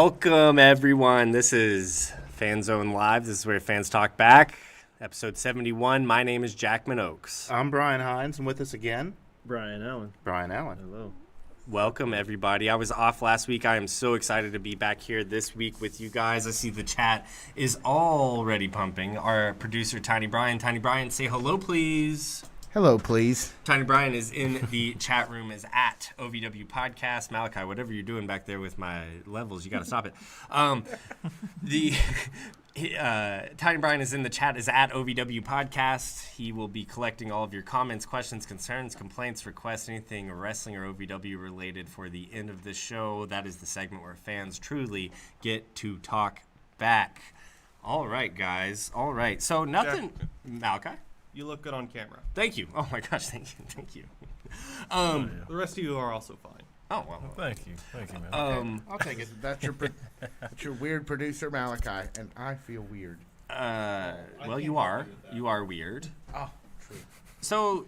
Welcome, everyone. This is Fan Zone Live. This is where fans talk back. Episode 71. My name is Jackman Oaks. I'm Brian Hines, and with us again, Brian Allen. Brian Allen. Hello. Welcome, everybody. I was off last week. I am so excited to be back here this week with you guys. I see the chat is already pumping. Our producer, Tiny Brian. Tiny Brian, say hello, please. Hello, please. Tiny Brian is in the chat room, is at OVW Podcast. Malachi, whatever you're doing back there with my levels, you got to stop it. Tiny Brian is in the chat, is at OVW Podcast. He will be collecting all of your comments, questions, concerns, complaints, requests, anything wrestling or OVW related for the end of this show. That is the segment where fans truly get to talk back. All right, guys. All right. So nothing. Jack, Malachi? you look good on camera. Thank you. Oh, my gosh. Thank you. The rest of you are also fine. Oh, well. Thank you, man. I'll take it. That's your weird producer, Malachi, and I feel weird. Well, you are. You are weird. Oh, true. So,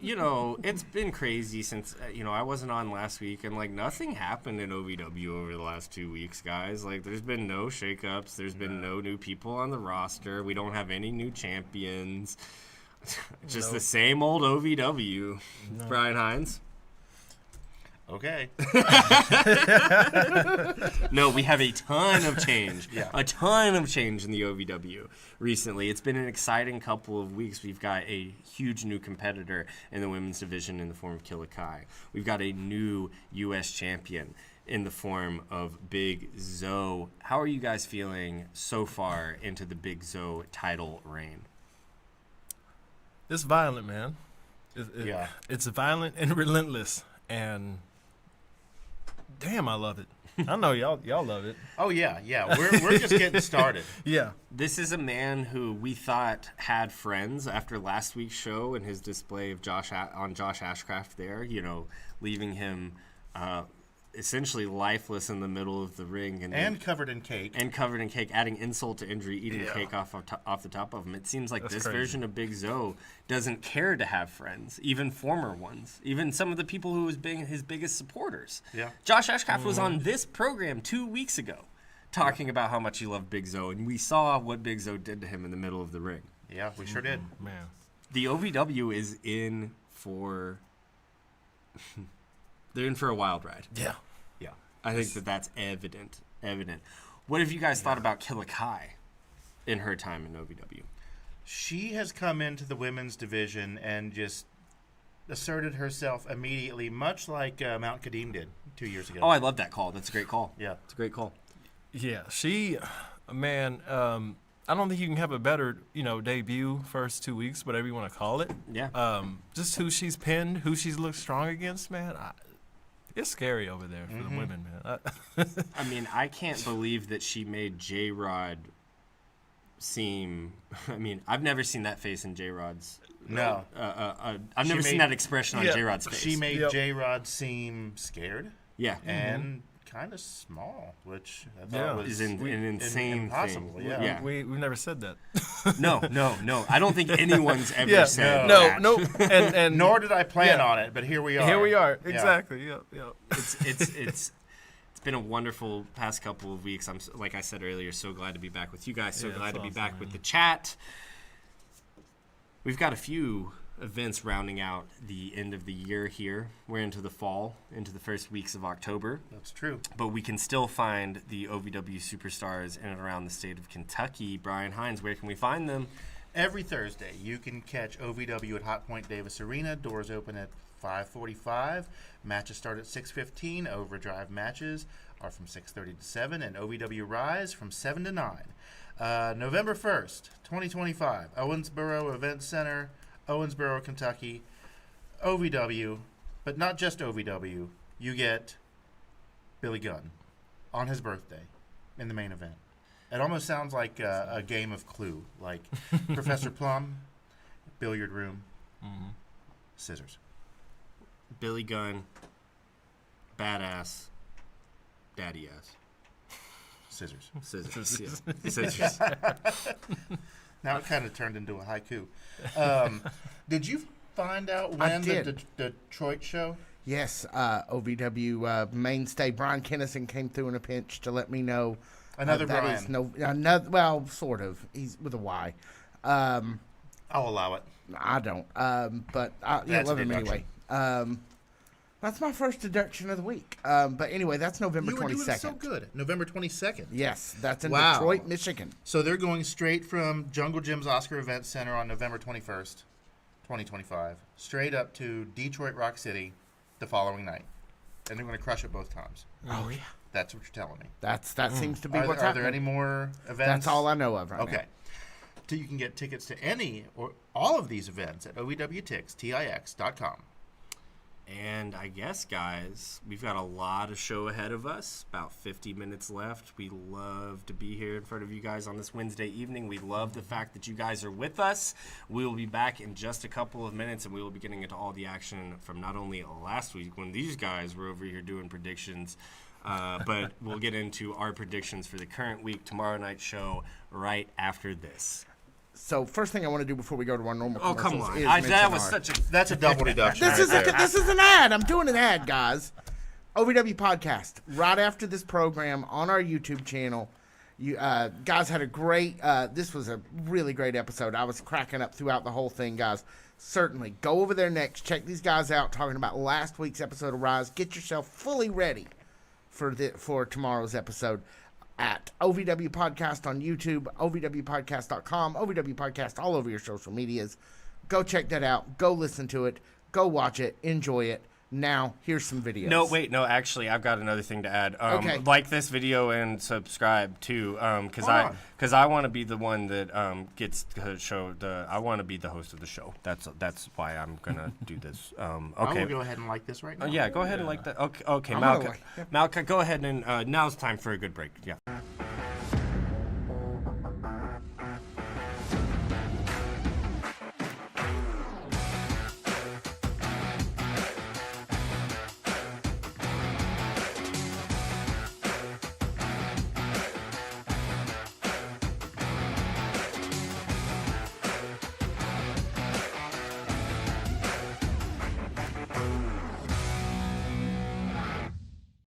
it's been crazy since, I wasn't on last week, and, nothing happened in OVW over the last 2 weeks, guys. There's been no shakeups. There's been no new people on the roster. We don't have any new champions. Just the same old OVW. No. Brian Hines? Okay. No, we have a ton of change. Yeah. A ton of change in the OVW recently. It's been an exciting couple of weeks. We've got a huge new competitor in the women's division in the form of Killa Kai. We've got a new U.S. champion in the form of Big Zoe. How are you guys feeling so far into the Big Zoe title reign? It's violent, man. Yeah. It's violent and relentless, and damn, I love it. I know y'all love it. Oh yeah. We're just getting started. Yeah. This is a man who we thought had friends after last week's show and his display of Josh Ashcraft there, leaving him essentially lifeless in the middle of the ring. And covered in cake. Adding insult to injury, eating cake off the top of him. It seems like That's this crazy. version of Big Zoe doesn't care to have friends, even former ones, even some of the people who was being his biggest supporters. Yeah. Josh Ashcraft was on this program 2 weeks ago talking about how much he loved Big Zoe, and we saw what Big Zoe did to him in the middle of the ring. Yeah, we sure did. Man. The OVW is in for they're in for a wild ride. Yeah. I think that's evident. What have you guys thought about Killa Kai in her time in OVW? She has come into the women's division and just asserted herself immediately, much like Mount Kadim did 2 years ago. Oh, I love that call. That's a great call. Yeah. It's a great call. Yeah. She, man. I don't think you can have a better, debut first 2 weeks, whatever you want to call it. Yeah. Just who she's pinned, who she's looked strong against, man. It's scary over there for the women, man. I can't believe that she made J-Rod seem. I've never seen that face in J-Rod's. No. I've never seen that expression on J-Rod's face. She made J-Rod seem scared. Yeah. And kind of small, which I thought was is an insane impossible. thing. Yeah. We've never said that. No. I don't think anyone's ever said that. No. And Nor did I plan on it, but here we are. Here we are. Yeah. Exactly. Yep. It's been a wonderful past couple of weeks. I'm, like I said earlier, so glad to be back with you guys. So glad to be back with the chat. We've got a few events rounding out the end of the year here. We're into the fall, into the first weeks of October. That's true. But we can still find the OVW superstars in and around the state of Kentucky. Brian Hines, where can we find them? Every Thursday, you can catch OVW at Hot Point Davis Arena. Doors open at 5:45. Matches start at 6:15. Overdrive matches are from 6:30 to 7, and OVW Rise from 7 to 9. November 1st, 2025, Owensboro Event Center, Owensboro, Kentucky. OVW, but not just OVW. You get Billy Gunn on his birthday in the main event. It almost sounds like a game of Clue, like Professor Plum, billiard room, scissors. Billy Gunn, badass, daddy ass. Scissors. Scissors. Yeah. Scissors. Now it kind of turned into a haiku. Did you find out when the Detroit show? Yes, OVW mainstay Brian Kennison came through in a pinch to let me know Another that Brian. is another. Well, sort of. He's with a Y. I'll allow it. I don't. But I That's a love him deduction. anyway. That's my first deduction of the week. But anyway, that's November You were 22nd. doing so good. November 22nd. Yes, that's in Wow. Detroit, Michigan. So they're going straight from Jungle Jim's Oscar Event Center on November 21st, 2025, straight up to Detroit Rock City the following night. And they're going to crush it both times. Oh yeah. That's what you're telling me. That seems to be Are what's there happening. any more events? That's all I know of right now. Okay. So you can get tickets to any or all of these events at ovwtix.com. And I guess, guys, we've got a lot of show ahead of us. About 50 minutes left. We love to be here in front of you guys on this Wednesday evening. We love the fact that you guys are with us. We will be back in just a couple of minutes, and we will be getting into all the action from not only last week when these guys were over here doing predictions, but we'll get into our predictions for the current week, tomorrow night's show, right after this. So first thing I want to do before we go to our normal Oh, commercials come on. is that mention was our- such a... That's a double deduction. This is an ad. I'm doing an ad, guys. OVW podcast right after this program on our YouTube channel. You guys had a great. This was a really great episode. I was cracking up throughout the whole thing, guys. Certainly go over there next. Check these guys out talking about last week's episode of Rise. Get yourself fully ready for tomorrow's episode at OVW Podcast on YouTube, OVWpodcast.com, OVW Podcast all over your social medias. Go check that out. Go listen to it. Go watch it. Enjoy it. Now, here's some videos. No, wait, no, actually, I've got another thing to add. Okay. Like this video and subscribe, too, because I want to be the one that gets to show the... I want to be the host of the show. That's why I'm going to do this. I Okay. will go ahead and like this right now. Yeah, go ahead and like that. Okay, I'm gonna Malka, like- yep. Malka, go ahead and now's time for a good break. Yeah.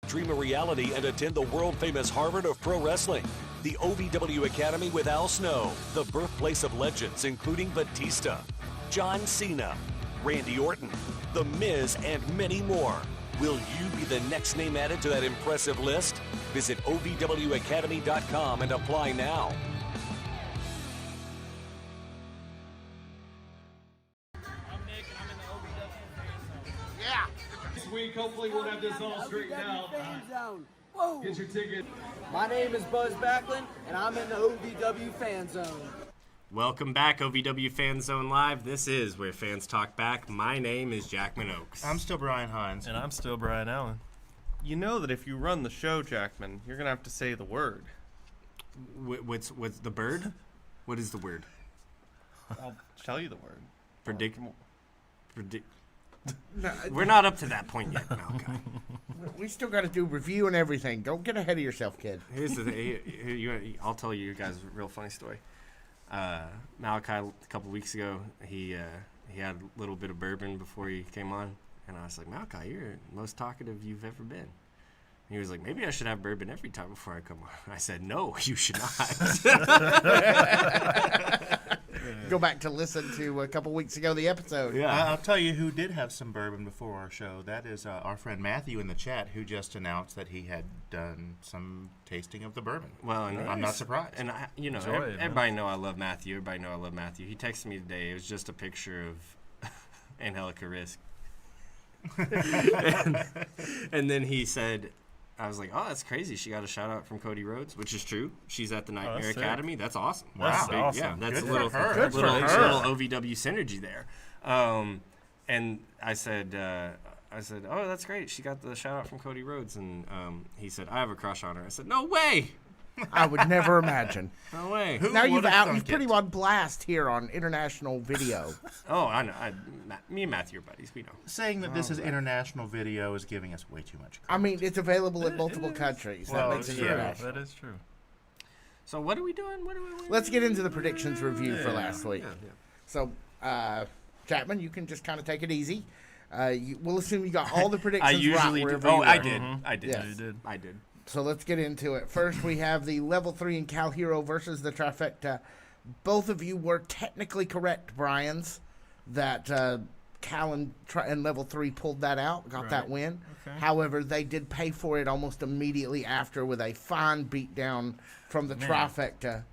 Dream a reality and attend the world-famous Harvard of Pro Wrestling. The OVW Academy with Al Snow, the birthplace of legends including Batista, John Cena, Randy Orton, The Miz, and many more. Will you be the next name added to that impressive list? Visit OVWacademy.com and apply now. This week, hopefully, we'll have this all straightened out. Fan Zone. Whoa. Get your ticket. My name is Buzz Backlund, and I'm in the OVW Fan Zone. Welcome back, OVW Fan Zone Live. This is where fans talk back. My name is Jackman Oaks. I'm still Brian Hines. And I'm still Brian Allen. You know that if you run the show, Jackman, you're going to have to say the word. What's the bird? What is the word? I'll tell you the word. Predict. We're not up to that point yet, Malka. We still got to do review and everything. Don't get ahead of yourself, kid. Here's the thing. I'll tell you guys a real funny story. Malachi, a couple weeks ago, he had a little bit of bourbon before he came on, and I was like, Malachi, you're the most talkative you've ever been. And he was like, maybe I should have bourbon every time before I come on. I said, no, you should not. Go back to listen to a couple weeks ago the episode. I'll tell you who did have some bourbon before our show. That is our friend Matthew in the chat, who just announced that he had done some tasting of the bourbon. Well, and I'm not surprised. And Enjoy it, man. everybody know I love Matthew. Everybody know I love Matthew. He texted me today. It was just a picture of Angelica Risk, and then he said, I was like, oh, that's crazy. She got a shout out from Cody Rhodes, which is true. She's at the Nightmare that's sick. That's That's awesome. That's big, awesome. Yeah, that's Good a little, for her. Good for little, her. little OVW synergy there. And I said, oh, that's great. She got the shout out from Cody Rhodes, and he said, I have a crush on her. I said, no way, I would never imagine. no way. Who Now you've would've thunk put it? him on blast here on international video. Oh, I know. Me and Matthew are buddies. We know. Saying that this is international video is giving us way too much credit. I mean, it's available in multiple countries. Well, That makes it yeah. international. That is true. So what are we doing? Let's get into the predictions review for last week. Yeah. So, Chapman, you can just kind of take it easy. We'll assume you got all the predictions I usually right do. wherever Oh, you I were. did. I did. Yes. You did. I did. So let's get into it. First, we have the Level 3 in Cal Hero versus the Trifecta. Both of you were technically correct, Bryans, that Cal and Level 3 pulled that out, got that win. Okay. However, they did pay for it almost immediately after with a fine beatdown from the Trifecta.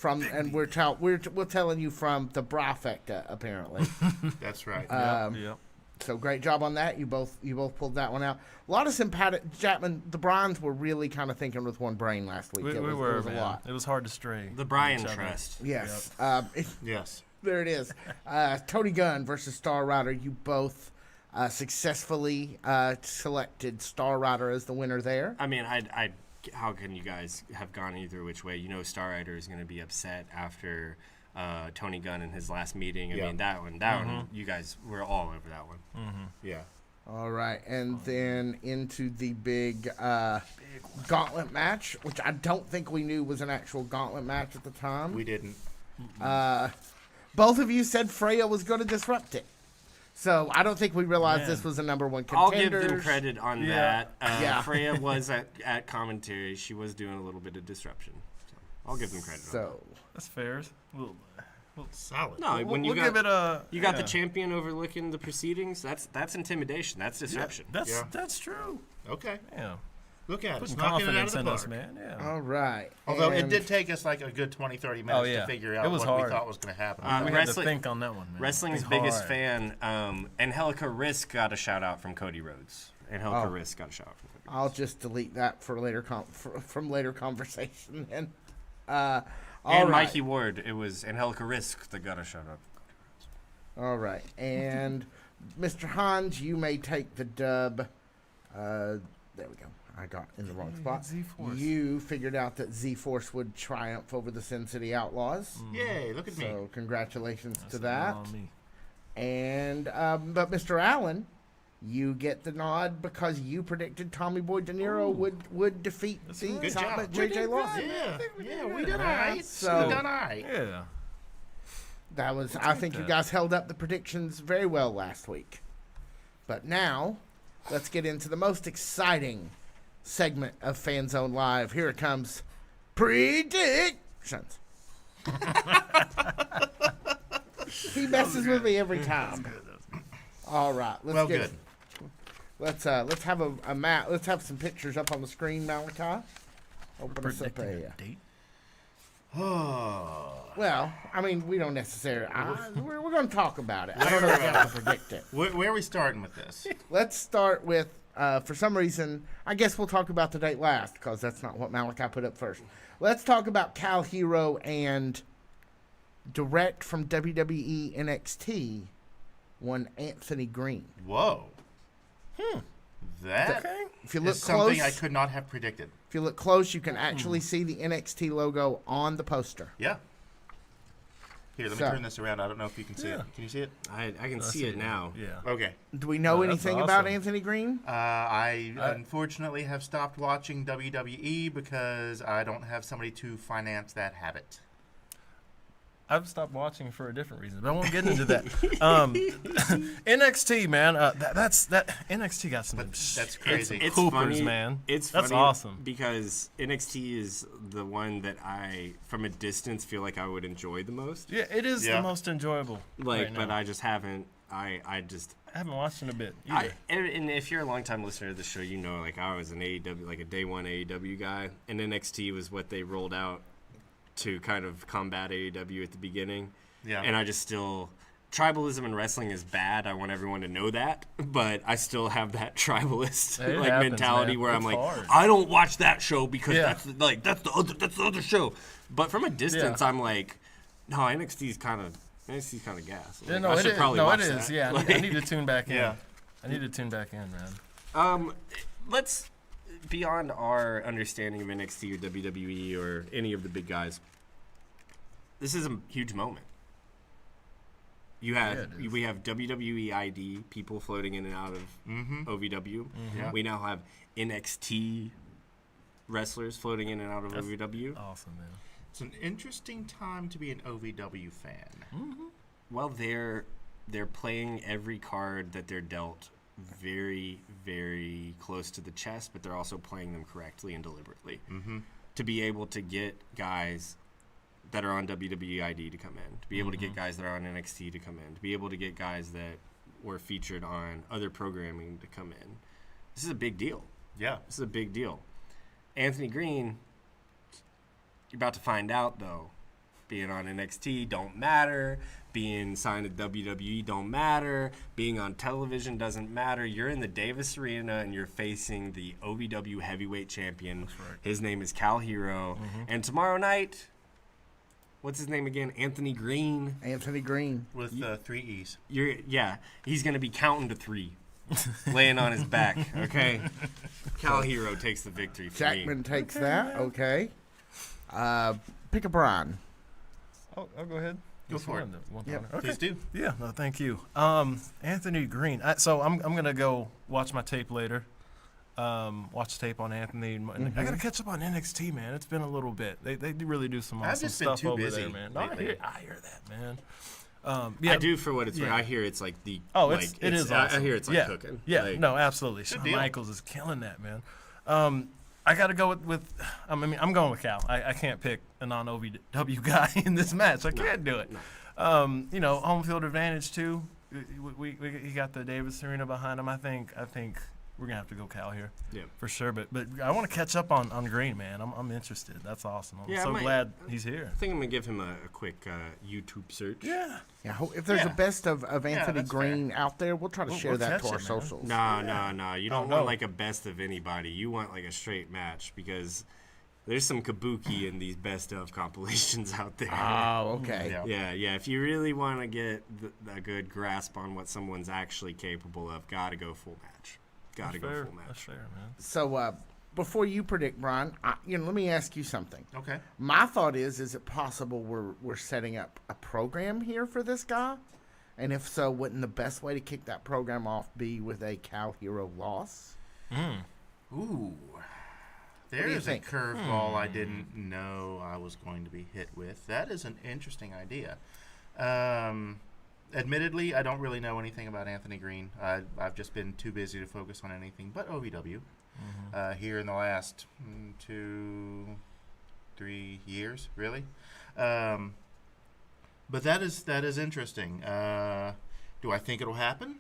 And we're telling you from the Brafecta, apparently. That's right. Yep. So great job on that. You both pulled that one out. A lot of sympathetic. Jackman, the Bryans were really kind of thinking with one brain last week. We It were, was a man. lot. It was hard to stray. The Brian each other. Trust. Yes. Yes. There it is. Tony Gunn versus Star Rider. You both successfully selected Star Rider as the winner there. I mean, how can you guys have gone either which way? You know, Star Rider is going to be upset after Tony Gunn in his last meeting. I mean, that one, you guys were all over that one. Yeah. All right, and then into the big gauntlet match, which I don't think we knew was an actual gauntlet match at the time. We didn't. Both of you said Freya was going to disrupt it. So I don't think we realized this was a number one contender. I'll give them credit on that. Yeah. Freya was at commentary. She was doing a little bit of disruption. So I'll give them credit on that. So That's fair. Solid. No, when you we'll got, give it a. you got the champion overlooking the proceedings, that's intimidation. That's disruption. That's true. Okay. Yeah. Look at us. Putting Knocking it out confidence of in the us, park. man. Yeah. all right. Although it and did take us like a good 20, 30 minutes yeah. to figure It out was what hard. we thought was going to happen. We had to Wrestling- think on that one, man. Wrestling's Think biggest hard. fan, Angelica Risk got a shout out from Cody Rhodes. Angelica Oh. Risk got a shout out from Cody Rhodes. I'll just delete that for later from later conversation. Then, all And right. Mikey Ward, it was Angelica Risk that got a shout out. All right, and Mr. Hans, you may take the dub. There we go. I got in the wrong spot. Z-Force. You figured out that Z-Force would triumph over the Sin City Outlaws. Yay, look at me. So congratulations to That's that. all on me. And but Mr. Allen, you get the nod because you predicted Tommy Boy De Niro would defeat the right. Good Silent job. JJ Lawson. Yeah, we did all right. So- we done all right. Yeah. That was. I think you guys held up the predictions very well last week. But now, let's get into the most exciting segment of Fan Zone Live. Here it comes. Predictions. He messes with me every time. All right. Let's Let's have a map. Let's have some pictures up on the screen, Malachi. Open us up Predicting a. a date. Oh. Well, I mean, we don't necessarily. We're going to talk about it. I don't know if we have to predict it. Where are we starting with this? Let's start with, for some reason, I guess we'll talk about the date last because that's not what Malachi put up first. Let's talk about Cal Hero and direct from WWE NXT, one Anthony Green. Whoa. That If you look is something close, I could not have predicted. if you look close, you can actually see the NXT logo on the poster. Yeah. Here, let me So- turn this around. I don't know if you can see it. Can you see it? I can see it now. Yeah. Okay. Do we know Oh, that's anything about awesome. Anthony Green? I unfortunately have stopped watching WWE because I don't have somebody to finance that habit. I've stopped watching for a different reason, but I won't get into that. NXT, man, that's NXT got some That's crazy. It's Coopers, funny, man. It's That's funny awesome. because NXT is the one that I, from a distance, feel like I would enjoy the most. Yeah, it is Yeah. the most enjoyable. Like, right but now. I just haven't. I just. I haven't watched in a bit. I, Either. and if you're a longtime listener to the show, you know, like I was an AEW, like a day one AEW guy, and NXT was what they rolled out to kind of combat AEW at the beginning. Yeah. And I just still. Tribalism in wrestling is bad. I want everyone to know that, but I still have that tribalist It like happens, mentality man. where It's I'm like, hard. I don't watch that show because Yeah. that's the other show. But from a distance, Yeah. I'm like, no, NXT's kind of gas. Yeah, Like, no, I it should is. probably No, watch it is. that. Yeah, Like, I need to tune back in. Yeah. I need to tune back in, man. Let's beyond our understanding of NXT or WWE or any of the big guys. This is a huge moment. You have Yeah, it is. we have WWE ID people floating in and out of OVW. Yeah. We now have NXT wrestlers floating in and out of OVW. Awesome, man. It's an interesting time to be an OVW fan. Well, they're playing every card that they're dealt very, very close to the chest, but they're also playing them correctly and deliberately. To be able to get guys that are on WWE ID to come in, to be able to get guys that are on NXT to come in, to be able to get guys that were featured on other programming to come in. This is a big deal. Yeah. This is a big deal. Anthony Green, you're about to find out, though. Being on NXT don't matter. Being signed to WWE don't matter. Being on television doesn't matter. You're in the Davis Arena and you're facing the OVW heavyweight champion. That's right. His name is Cal Hero. And tomorrow night, what's his name again? Anthony Green. Anthony Green. With 3 E's. He's going to be counting to 3. Laying on his back, okay? Cal Hero takes the victory for Jackman me. takes that. Okay. Pick a Brian. I'll go ahead. Go for it. Yep. Okay. Please do. Yeah, no, thank you. Anthony Green. So I'm gonna go watch my tape later. Watch tape on Anthony. And I gotta catch up on NXT, man. It's been a little bit. They really do some I've awesome just been stuff too over busy there, man. No, lately. I hear that, man. I do for what it's worth. Yeah. I hear it's like the It is awesome. I hear it's like yeah. cooking. Yeah, Like, no, absolutely. Shawn deal. Michaels is killing that, man. I got to go with I'm going with Cal. I can't pick a non-OVW guy in this match. I can't do it. Home field advantage too. He got the Davis Arena behind him. I think we're gonna have to go Cal here. Yeah. For sure. But I want to catch up on Green, man. I'm interested. That's awesome. I'm so glad he's here. I think I'm gonna give him a quick YouTube search. Yeah. Yeah, if there's a best of Anthony that's Green out there, we'll try to share we'll that catch to our it, man. socials. No. You don't no. want like a best of anybody. You want like a straight match because there's some kabuki in these best of compilations out there. Oh, okay. Yeah. Yeah. If you really want to get a good grasp on what someone's actually capable of, gotta go full match. Gotta go full That's match. fair, man. So before you predict, Brian, let me ask you something. Okay. My thought is it possible we're setting up a program here for this guy? And if so, wouldn't the best way to kick that program off be with a Cal Hero loss? Ooh. do you There's a think? curveball I didn't know I was going to be hit with. That is an interesting idea. Admittedly, I don't really know anything about Anthony Green. I've just been too busy to focus on anything but OVW here in the last 2-3 years, really. But that is interesting. Do I think it'll happen?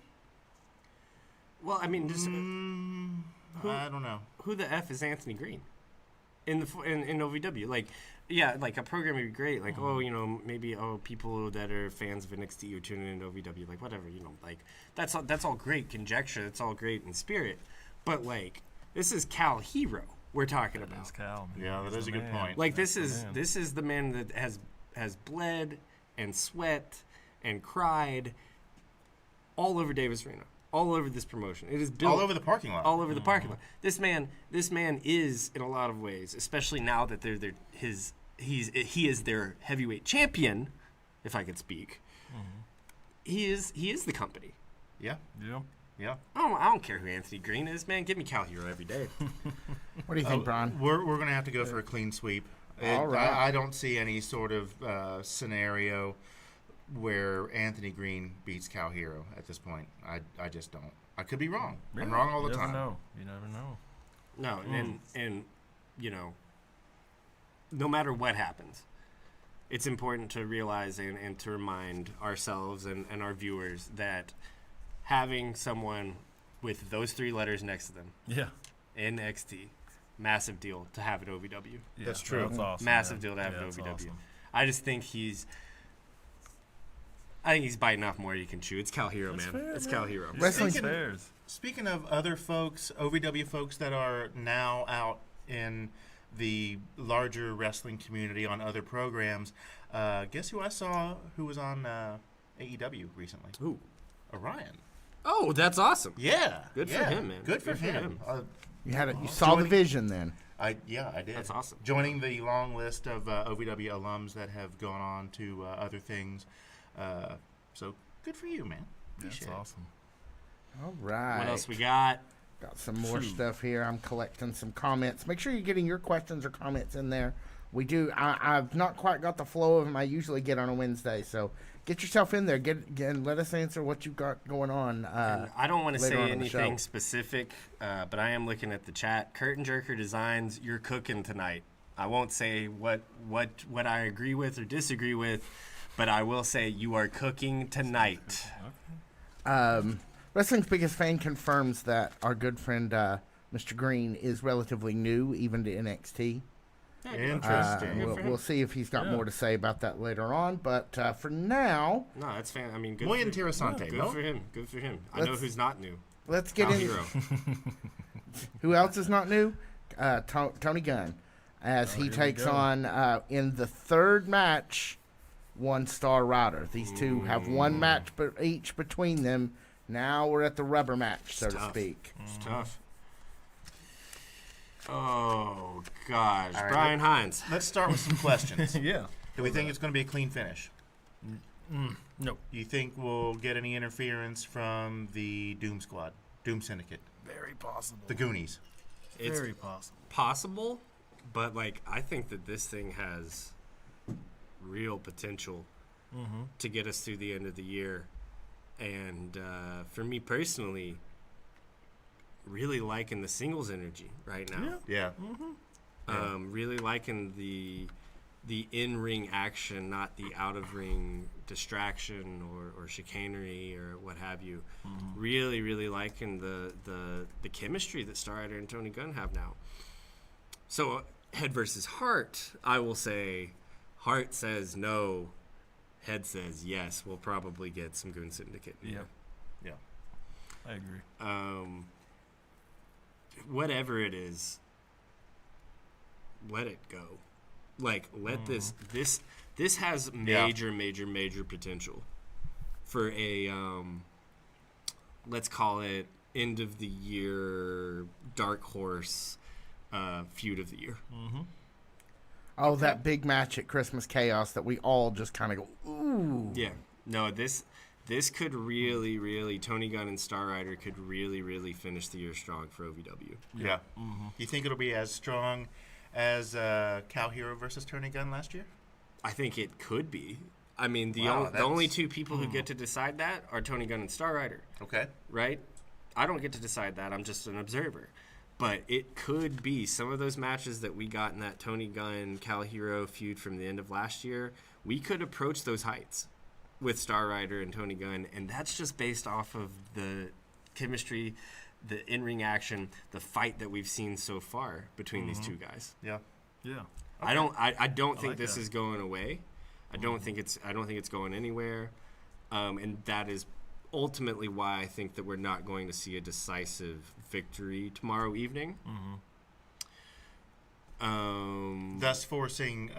Well, I mean, just I don't know. who the F is Anthony Green in OVW? Like, yeah, like a program would be great. Like, maybe people that are fans of NXT are tuning into OVW, like whatever, like that's all great conjecture. That's all great in spirit, but like this is Cal Hero we're talking about. That's Cal, man. Yeah, that He's is the a good man. point. Like That's this is the man that has bled and sweat and cried all over Davis Arena, all over this promotion. It is built All over the parking lot. all over the parking lot. This man is in a lot of ways, especially now that he is their heavyweight champion, if I could speak. He is the company. Yeah, Yeah. yeah. I don't care who Anthony Green is, man. Give me Cal Hero every day. What do you think, Brian? We're going to have to go for a clean sweep. All right. I don't see any sort of scenario where Anthony Green beats Cal Hero at this point. I just don't. I could be wrong. I'm wrong all the time. You never know. No, and no matter what happens, it's important to realize and to remind ourselves and our viewers that having someone with those 3 letters next to them, Yeah. NXT, massive deal to have at OVW. Yeah, That's true. That's awesome. Massive man. deal to have Yeah, at that's OVW. awesome. I just think he's biting off more you can chew. It's Cal Hero, man. fair, It's man. Cal Hero. Wrestling- Speaking- Fairs. Speaking of other folks, OVW folks that are now out in the larger wrestling community on other programs, guess who I saw who was on AEW recently? Ooh. Orion. Oh, that's awesome. Yeah. Good for yeah. him, man. Good for Good for him. You saw the Joining- vision then. I did. That's awesome. Joining the long list of OVW alums that have gone on to other things. So good for you, man. That's Appreciate it. awesome. All right. What else we got? Got some more stuff here. I'm collecting some comments. Make sure you're getting your questions or comments in there I've not quite got the flow of them I usually get on a Wednesday, so get yourself in there. Get and let us answer what you've got going on. I don't want to later say on in the show. anything specific, but I am looking at the chat. Curtain Jerker Designs, you're cooking tonight. I won't say what I agree with or disagree with, but I will say you are cooking tonight. Wrestling's Biggest Fan confirms that our good friend Mr. Green is relatively new, even to NXT. Interesting. We'll see if he's got more to say about that later on. But for now, No, that's fan. I mean, good. Muy for, interesante, good no? for him. Good for him. I know Let's- who's not new. let's get Al in. Hero. Who else is not new? Tony Gunn, as he takes on in the third match, One Star Rider. These two have one match each between them. Now we're at the rubber match, so to tough. speak. It's tough. Oh gosh, All right, Brian Hines. Let's start with some questions. Yeah. Do we think it's going to be a clean finish? No. Do you think we'll get any interference from the Doom Squad, Doom Syndicate, Very possible. the Goonies? It's Very possible. possible, but like I think that this thing has real potential to get us through the end of the year. And for me personally, really liking the singles energy right now. Yeah. Really liking the in-ring action, not the out-of-ring distraction or chicanery or what have you. Really, really liking the chemistry that Star Rider and Tony Gunn have now. So head versus heart, I will say heart says no, head says yes. We'll probably get some Goon Syndicate. Yeah. Yeah. I agree. Whatever it is, let it go. Like, let this has major potential for a let's call it end of the year dark horse feud of the year. Oh, that big match at Christmas Chaos that we all just kind of go, ooh. Yeah. No, this could really Tony Gunn and Star Rider could really finish the year strong for OVW. Yeah. You think it'll be as strong as Cal Hero versus Tony Gunn last year? I think it could be. I mean, the Wow, only that's- two people who get to decide that are Tony Gunn and Star Rider, Okay. right? I don't get to decide that. I'm just an observer. But it could be some of those matches that we got in that Tony Gunn Cal Hero feud from the end of last year. We could approach those heights with Star Rider and Tony Gunn, and that's just based off of the chemistry, the in-ring action, the fight that we've seen so far between these two guys. Yeah. Yeah. I don't think like this that. is going away. I don't think it's going anywhere. And that is ultimately why I think that we're not going to see a decisive victory tomorrow evening. Thus forcing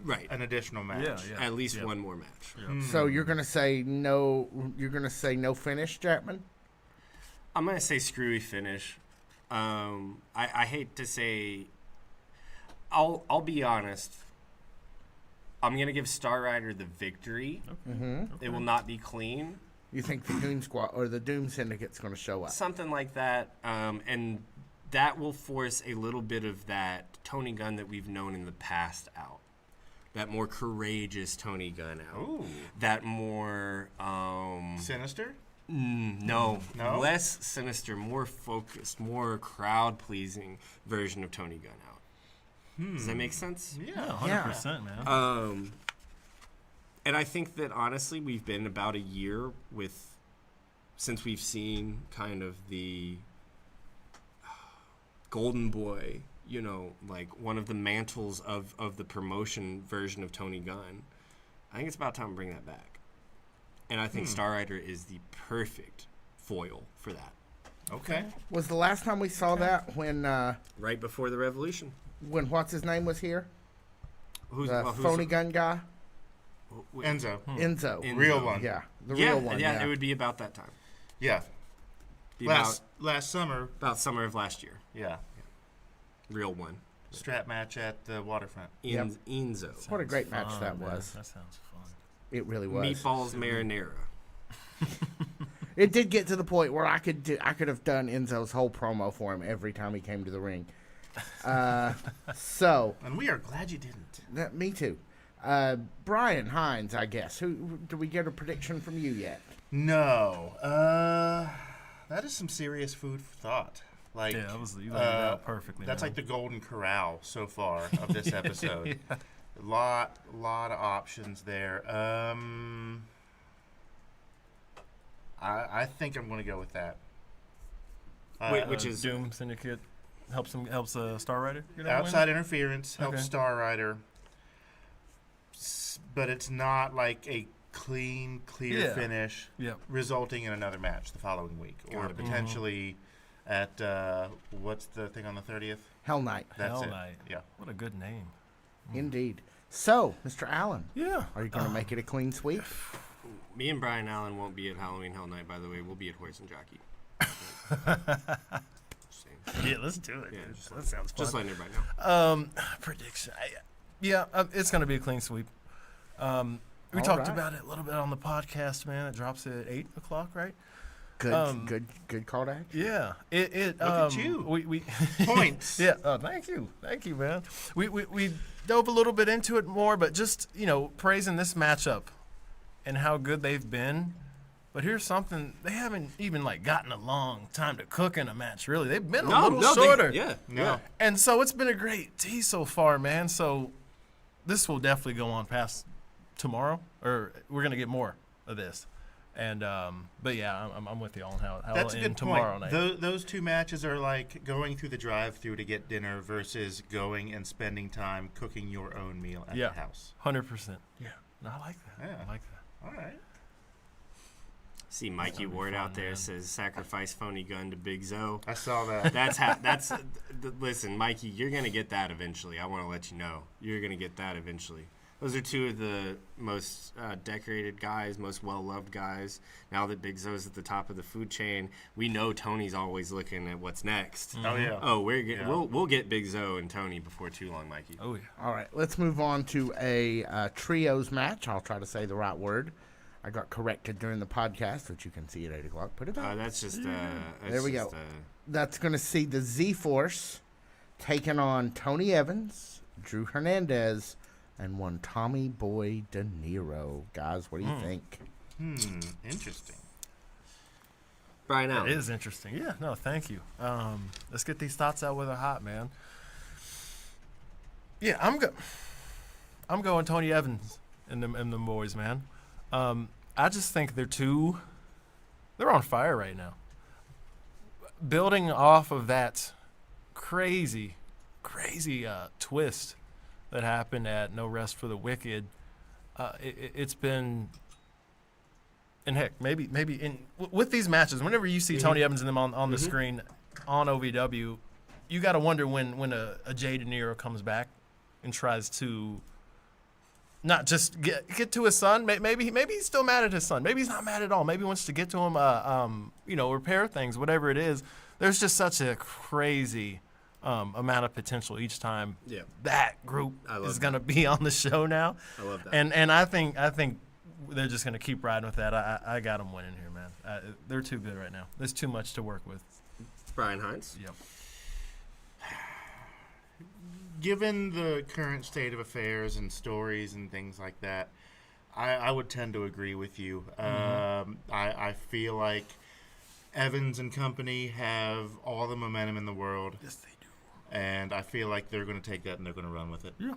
Right. an additional match. Yeah. At least one more match. So you're gonna say no? You're gonna say no finish, Chapman? I'm going to say screwy finish. I hate to say... I'll be honest. I'm going to give Star Rider the victory. It will not be clean. You think the Doom Squad or the Doom Syndicate's gonna show up? Something like that. And that will force a little bit of that Tony Gunn that we've known in the past out. That more courageous Tony Gunn out. Ooh. That more... Sinister? No, No? less sinister, more focused, more crowd-pleasing version of Tony Gunn out. Does that make sense? Yeah. 100%, man. And I think that honestly, we've been about a year since we've seen kind of the Golden Boy, like one of the mantles of the promotion version of Tony Gunn. I think it's about time to bring that back. And I think Star Rider is the perfect foil for that. Okay. Was the last time we saw that when Right before the Revolution. what's his name was here? Who's The phony gun guy, Enzo. Enzo. Enzo. Real one. Yeah, the Yeah, real one. yeah, it would be about that time. Yeah. Be Last summer. about summer of last year. Yeah. Real one. Strap match at the waterfront. Yep. Enzo. What a great match Fun, that man. was. That sounds fun. It really was. Meatballs marinara. It did get to the point where I could have done Enzo's whole promo for him every time he came to the ring. So, And we are glad you didn't. me too. Brian Hines, I guess. Who do we get a prediction from you yet? No. That is some serious food for thought. Like, Yeah, you laid it out perfectly. that's man. like the golden corral so far of this episode. Yeah. Lot of options there. I think I'm going to go with that. Which is Doom Syndicate helps Star Rider. get that win? Outside interference helps Okay. Star Rider, but it's not like a clean, clear Yeah. finish, Yep. resulting in another match the following week, or Gotta be. potentially at what's the thing on the 30th? Hell Night. That's Hell it. Night. Yeah. What a good name. Indeed. So, Mr. Allen, Yeah. are you going to make it a clean sweep? me and Brian Allen won't be at Halloween Hell Night, by the way. We'll be at Horse and Jockey. Just saying. Yeah, let's do it. Yeah, dude. just that sounds fun. Just letting everybody know. Prediction. It's going to be a clean sweep. We All talked right. about it a little bit on the podcast, man. It drops at 8 o'clock, right? Good call to action. Yeah. It. Look at you. We Points. Yeah. Thank you, man. We dove a little bit into it more, but just praising this matchup and how good they've been. But here's something: they haven't even gotten a long time to cook in a match. Really, they've been a little shorter. No. And so it's been a great tea so far, man. So this will definitely go on past tomorrow, or we're gonna get more of this. And but yeah, I'm with you on how That's a it'll end good tomorrow point. night. Those two matches are like going through the drive-through to get dinner versus going and spending time cooking your own meal at Yeah. the house. 100%. Yeah, no, I like that. Yeah. I like that. All right. See Mikey Ward out there says sacrifice phony gun to Big Zo. I saw that. Listen, Mikey, you're gonna get that eventually. I want to let you know you're gonna get that eventually. Those are two of the most decorated guys, most well-loved guys. Now that Big Zo's at the top of the food chain, we know Tony's always looking at what's next. Oh yeah. Oh, Yeah. we'll get Big Zo and Tony before too long, Mikey. Oh yeah. All right, let's move on to a trios match. I'll try to say the right word. I got corrected during the podcast, which you can see at 8 o'clock. Put it up. That's just. There we go. That's going to see the Z-Force taking on Tony Evans, Drew Hernandez, and one Tommy Boy De Niro. Guys, what do you think? Interesting. Brian It Allen. is interesting. Yeah, no, thank you. Let's get these thoughts out with a hot, man. Yeah, I'm going Tony Evans and them boys, man. I just think they're on fire right now. Building off of that crazy twist that happened at No Rest for the Wicked, it's been. And heck, maybe with these matches, whenever you see Tony Evans and them on the screen on OVW, you got to wonder when a Jay De Niro comes back and tries to not just get to his son. Maybe he's still mad at his son. Maybe he's not mad at all. Maybe he wants to get to him, repair things, whatever it is. There's just such a crazy amount of potential each time that group is going to be on the show now. I love that. And I think they're just going to keep riding with that. I got them winning here, man. They're too good right now. There's too much to work with. Brian Hines. Yep. Given the current state of affairs and stories and things like that, I would tend to agree with you. I feel like Evans and company have all the momentum in the world. Yes, they do. And I feel like they're going to take that and they're going to run with it. Yeah.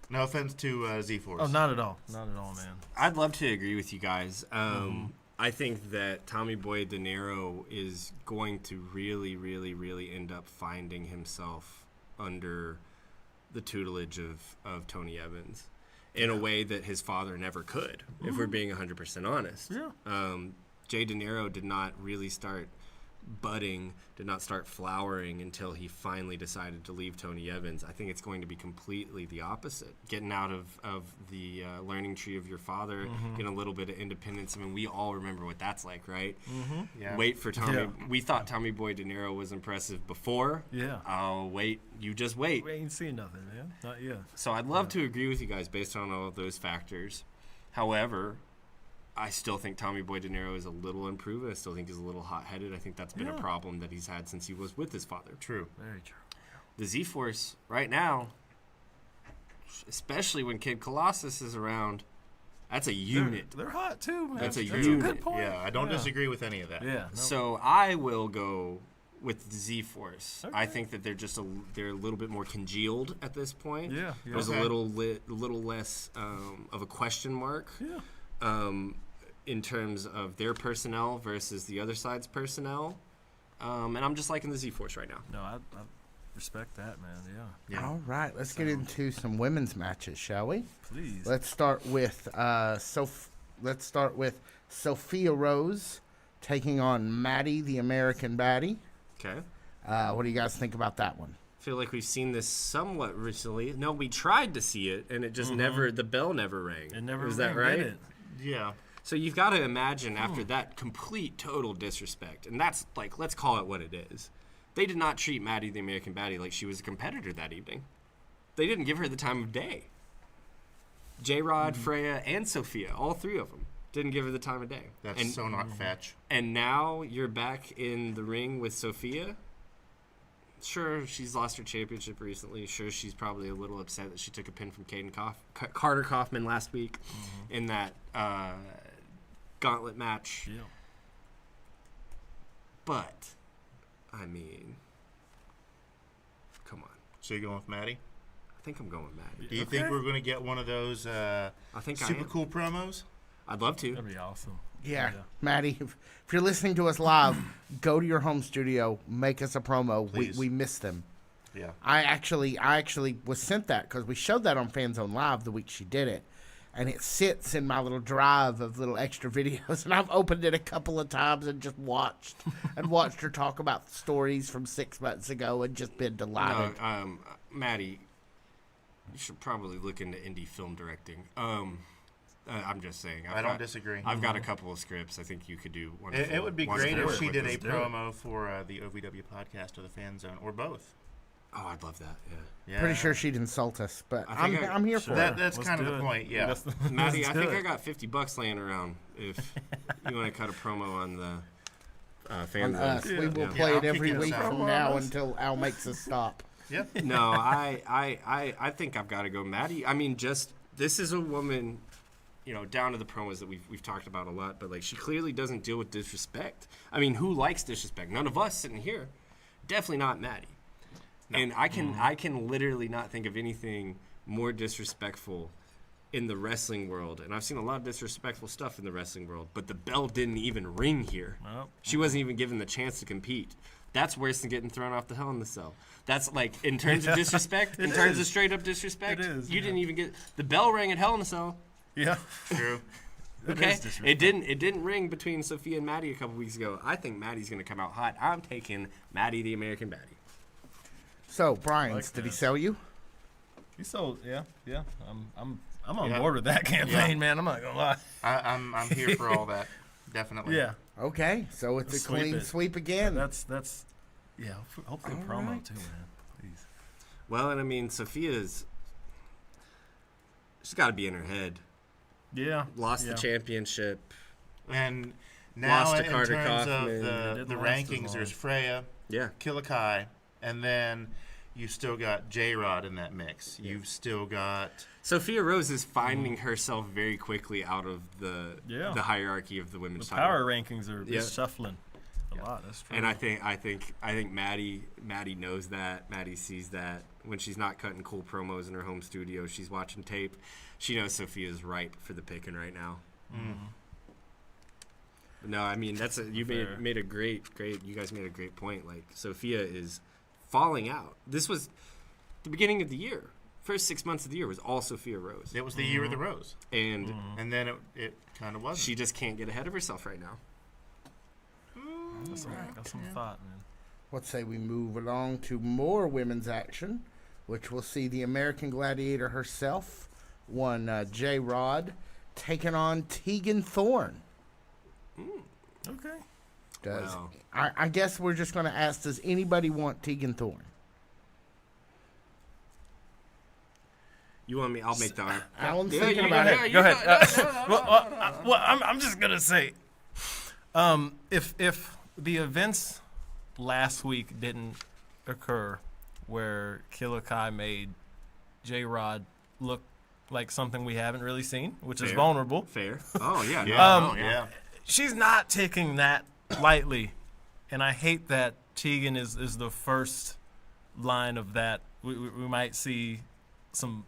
No offense to Z-Force. Oh, not at all. Not at all, man. I'd love to agree with you guys. I think that Tommy Boy De Niro is going to really, really, really end up finding himself under the tutelage of Tony Evans in a way that his father never could, if we're being 100% honest. Yeah. Jay De Niro did not really start budding, did not start flowering until he finally decided to leave Tony Evans. I think it's going to be completely the opposite. Getting out of the learning tree of your father, getting a little bit of independence. I mean, we all remember what that's like, right? Yeah. Wait for Tommy. Yeah. We thought Tommy Boy De Niro was impressive before. Yeah. Oh, wait. You just wait. We ain't seen nothing, man. Not yet. So I'd love to agree with you guys based on all of those factors. However, I still think Tommy Boy De Niro is a little improved. I still think he's a little hot-headed. I think that's been a problem that he's had since he was with his father. True. Very true. The Z-Force right now, especially when Kid Colossus is around, that's a unit. They're hot too, man. That's a a unit. good point. Yeah, I don't disagree with any of that. Yeah. No. So I will go with the Z-Force. Okay. I think that they're just they're a little bit more congealed at this point. Yeah. There's Okay. a little less of a question mark. Yeah. In terms of their personnel versus the other side's personnel. And I'm just liking the Z-Force right now. No, I respect that, man. Yeah. Yeah. All right, let's get into some women's matches, shall we? Please. Let's start with Sophia Rose taking on Maddie, the American Baddie. Okay. What do you guys think about that one? I feel like we've seen this somewhat recently. No, we tried to see it, and it just the bell never rang. It never Is rang, that right? did it? Yeah. So you've got to imagine after that complete, total disrespect, and that's like, let's call it what it is. They did not treat Maddie, the American Baddie, like she was a competitor that evening. They didn't give her the time of day. J-Rod, Freya, and Sophia, all three of them, didn't give her the time of day. That's so not fetch. And now you're back in the ring with Sophia. Sure, she's lost her championship recently. Sure, she's probably a little upset that she took a pin from Carter Kaufman last week in that gauntlet match. Yeah. But, I mean, come on. So you're going with Maddie? I think I'm going with Maddie. Do you think we're going to get one of those I think I super am. cool promos? I'd love to. That'd be awesome. Yeah, Maddie, if you're listening to us live, go to your home studio, make us a promo. Please. We miss them. Yeah. I actually was sent that because we showed that on Fan Zone Live the week she did it, and it sits in my little drive of little extra videos, and I've opened it a couple of times and just watched her talk about stories from 6 months ago and just been delighted. No, Maddie, you should probably look into indie film directing. I'm just saying. I don't disagree. I've got a couple of scripts. I think you could do one. It would be great if she did a quick. promo for the OVW podcast or the Fan Zone or both. Oh, I'd love that. Yeah. Yeah. Pretty sure she'd insult us, but I think I'm here for That, it. that's Let's kind of do the it. point. Yeah. Maddie, I Let's think do I it. got $50 laying around if you want to cut a promo on the Fan On us. Zone. We will Yeah. play I'll it every kick us week out. from now until Al makes us stop. Yep. No, I think I've got to go Maddie. I mean, just this is a woman, down to the promos that we've talked about a lot, but like she clearly doesn't deal with disrespect. I mean, who likes disrespect? None of us sitting here. Definitely not Maddie. No. And I can literally not think of anything more disrespectful in the wrestling world. And I've seen a lot of disrespectful stuff in the wrestling world, but the bell didn't even ring here. Nope. She wasn't even given the chance to compete. That's worse than getting thrown off the Hell in the Cell. That's like, in terms of disrespect, in terms of straight up disrespect, It is, you didn't even get the bell rang at Hell in the Cell. Yeah. True. Okay, is disrespect. it didn't ring between Sophia and Maddie a couple weeks ago. I think Maddie's gonna come out hot. I'm taking Maddie, the American Baddie. So, Brian, Like did he that. sell you? You sold, yeah. I'm on board with that campaign, man. I'm not gonna lie. I'm here for all that. Definitely. Yeah. Okay, so it's Let's a clean sweep it. sweep again. That's yeah. Hopefully a All promo right. too, man. Please. Well, and I mean, she's got to be in her head. Yeah. Lost yeah. the championship. And now Lost to in Carter terms Kaufman. of It the didn't last as rankings, long. there's Freya, Yeah. Killakai, and then you still got J-Rod in that mix. You've still got Sophia Rose is finding herself very quickly out of the Yeah. hierarchy of the women's The title. power rankings are Yeah. shuffling a lot. That's true. And I think Maddie knows that. Maddie sees that when she's not cutting cool promos in her home studio. She's watching tape. She knows Sophia's ripe for the picking right now. No, I mean you Fair. made a great. You guys made a great point. Like Sophia is falling out. This was the beginning of the year. First 6 months of the year was all Sophia Rose, it was the year of the Rose, and and then it kind of wasn't. she just can't get ahead of herself right now. got some thought, man. Let's say we move along to more women's action, which we'll see the American Gladiator herself, J-Rod, taking on Tegan Thorne. Okay. Wow. I guess we're just going to ask, does anybody want Tegan Thorne? You want me? I'll make the arm. Alan's Yeah, thinking you about it. Go ahead. Well, I'm just gonna say, if the events last week didn't occur, where Killer Kai made J-Rod look like something we haven't really seen, which is Fair. vulnerable. Fair. Oh yeah. no, Yeah. no, yeah. She's not taking that lightly, and I hate that Tegan is the first line of that. We might see some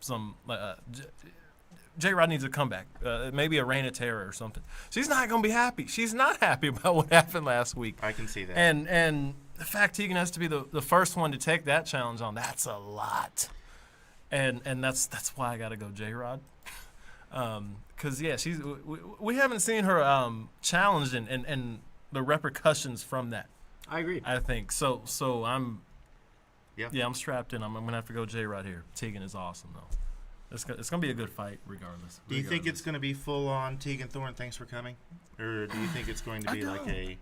J-Rod needs a comeback, maybe a reign of terror or something. She's not going to be happy. She's not happy about what happened last week. I can see that. And the fact Tegan has to be the first one to take that challenge on, that's a lot. And that's why I got to go J-Rod. Because, yeah, we haven't seen her challenged and the repercussions from that, I agree. I think. So I'm Yeah. I'm strapped in. I'm going to have to go J-Rod here. Tegan is awesome, though. It's going to be a good fight regardless. Do you think it's going to be full on Tegan Thorne? Thanks for coming, or do you think it's going to be like a?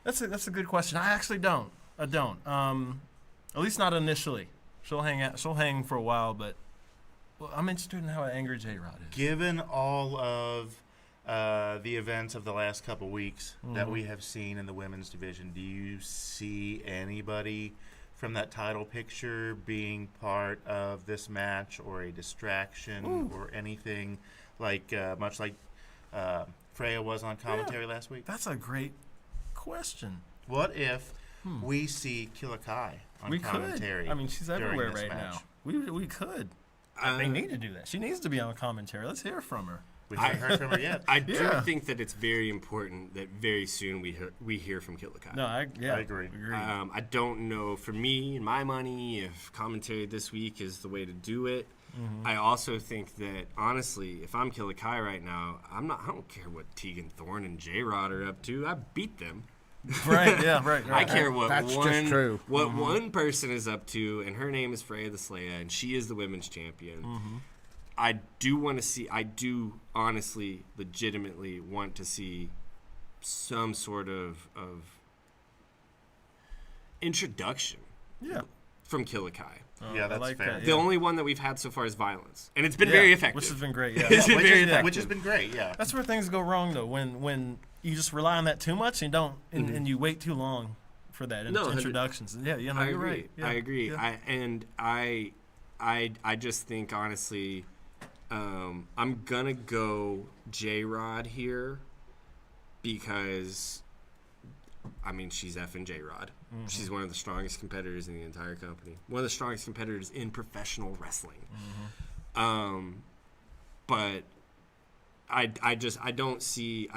That's a good question. I actually don't. I don't. At least not initially. She'll hang for a while, but I'm interested in how angry J-Rod is. Given all of the events of the last couple weeks that we have seen in the women's division, do you see anybody from that title picture being part of this match or a distraction or anything like much like Freya was on commentary last week? That's a great question. What if we see Killer Kai on commentary? Could. I mean, she's during everywhere this right match? now. We could. They need to do that. She needs to be on commentary. Let's hear from her. We haven't heard from her yet. I do think that it's very important that very soon we hear from Killer Kai. No, I agree. I don't know. For me and my money, if commentary this week is the way to do it. I also think that honestly, if I'm Killer Kai right now, I don't care what Tegan Thorne and J-Rod are up to. I beat them. Right. Yeah. Right. I care what That's just true. one person is up to, and her name is Freya the Slaya, and she is the women's champion. I do honestly, legitimately want to see some sort of introduction from Killer Kai. Yeah, that's like fair. that, The only one that we've had so far is violence, and it's been very effective. Which has been great. Yeah. It's been very effective. Which has been great, yeah. That's where things go wrong, though. When you just rely on that too much and don't and you wait too long for that introductions. Yeah, you're I agree. right. Yeah. I agree. Yeah. I just think honestly, I'm gonna go J-Rod here because, I mean, she's effing J-Rod. She's one of the strongest competitors in the entire company. One of the strongest competitors in professional wrestling. But I don't see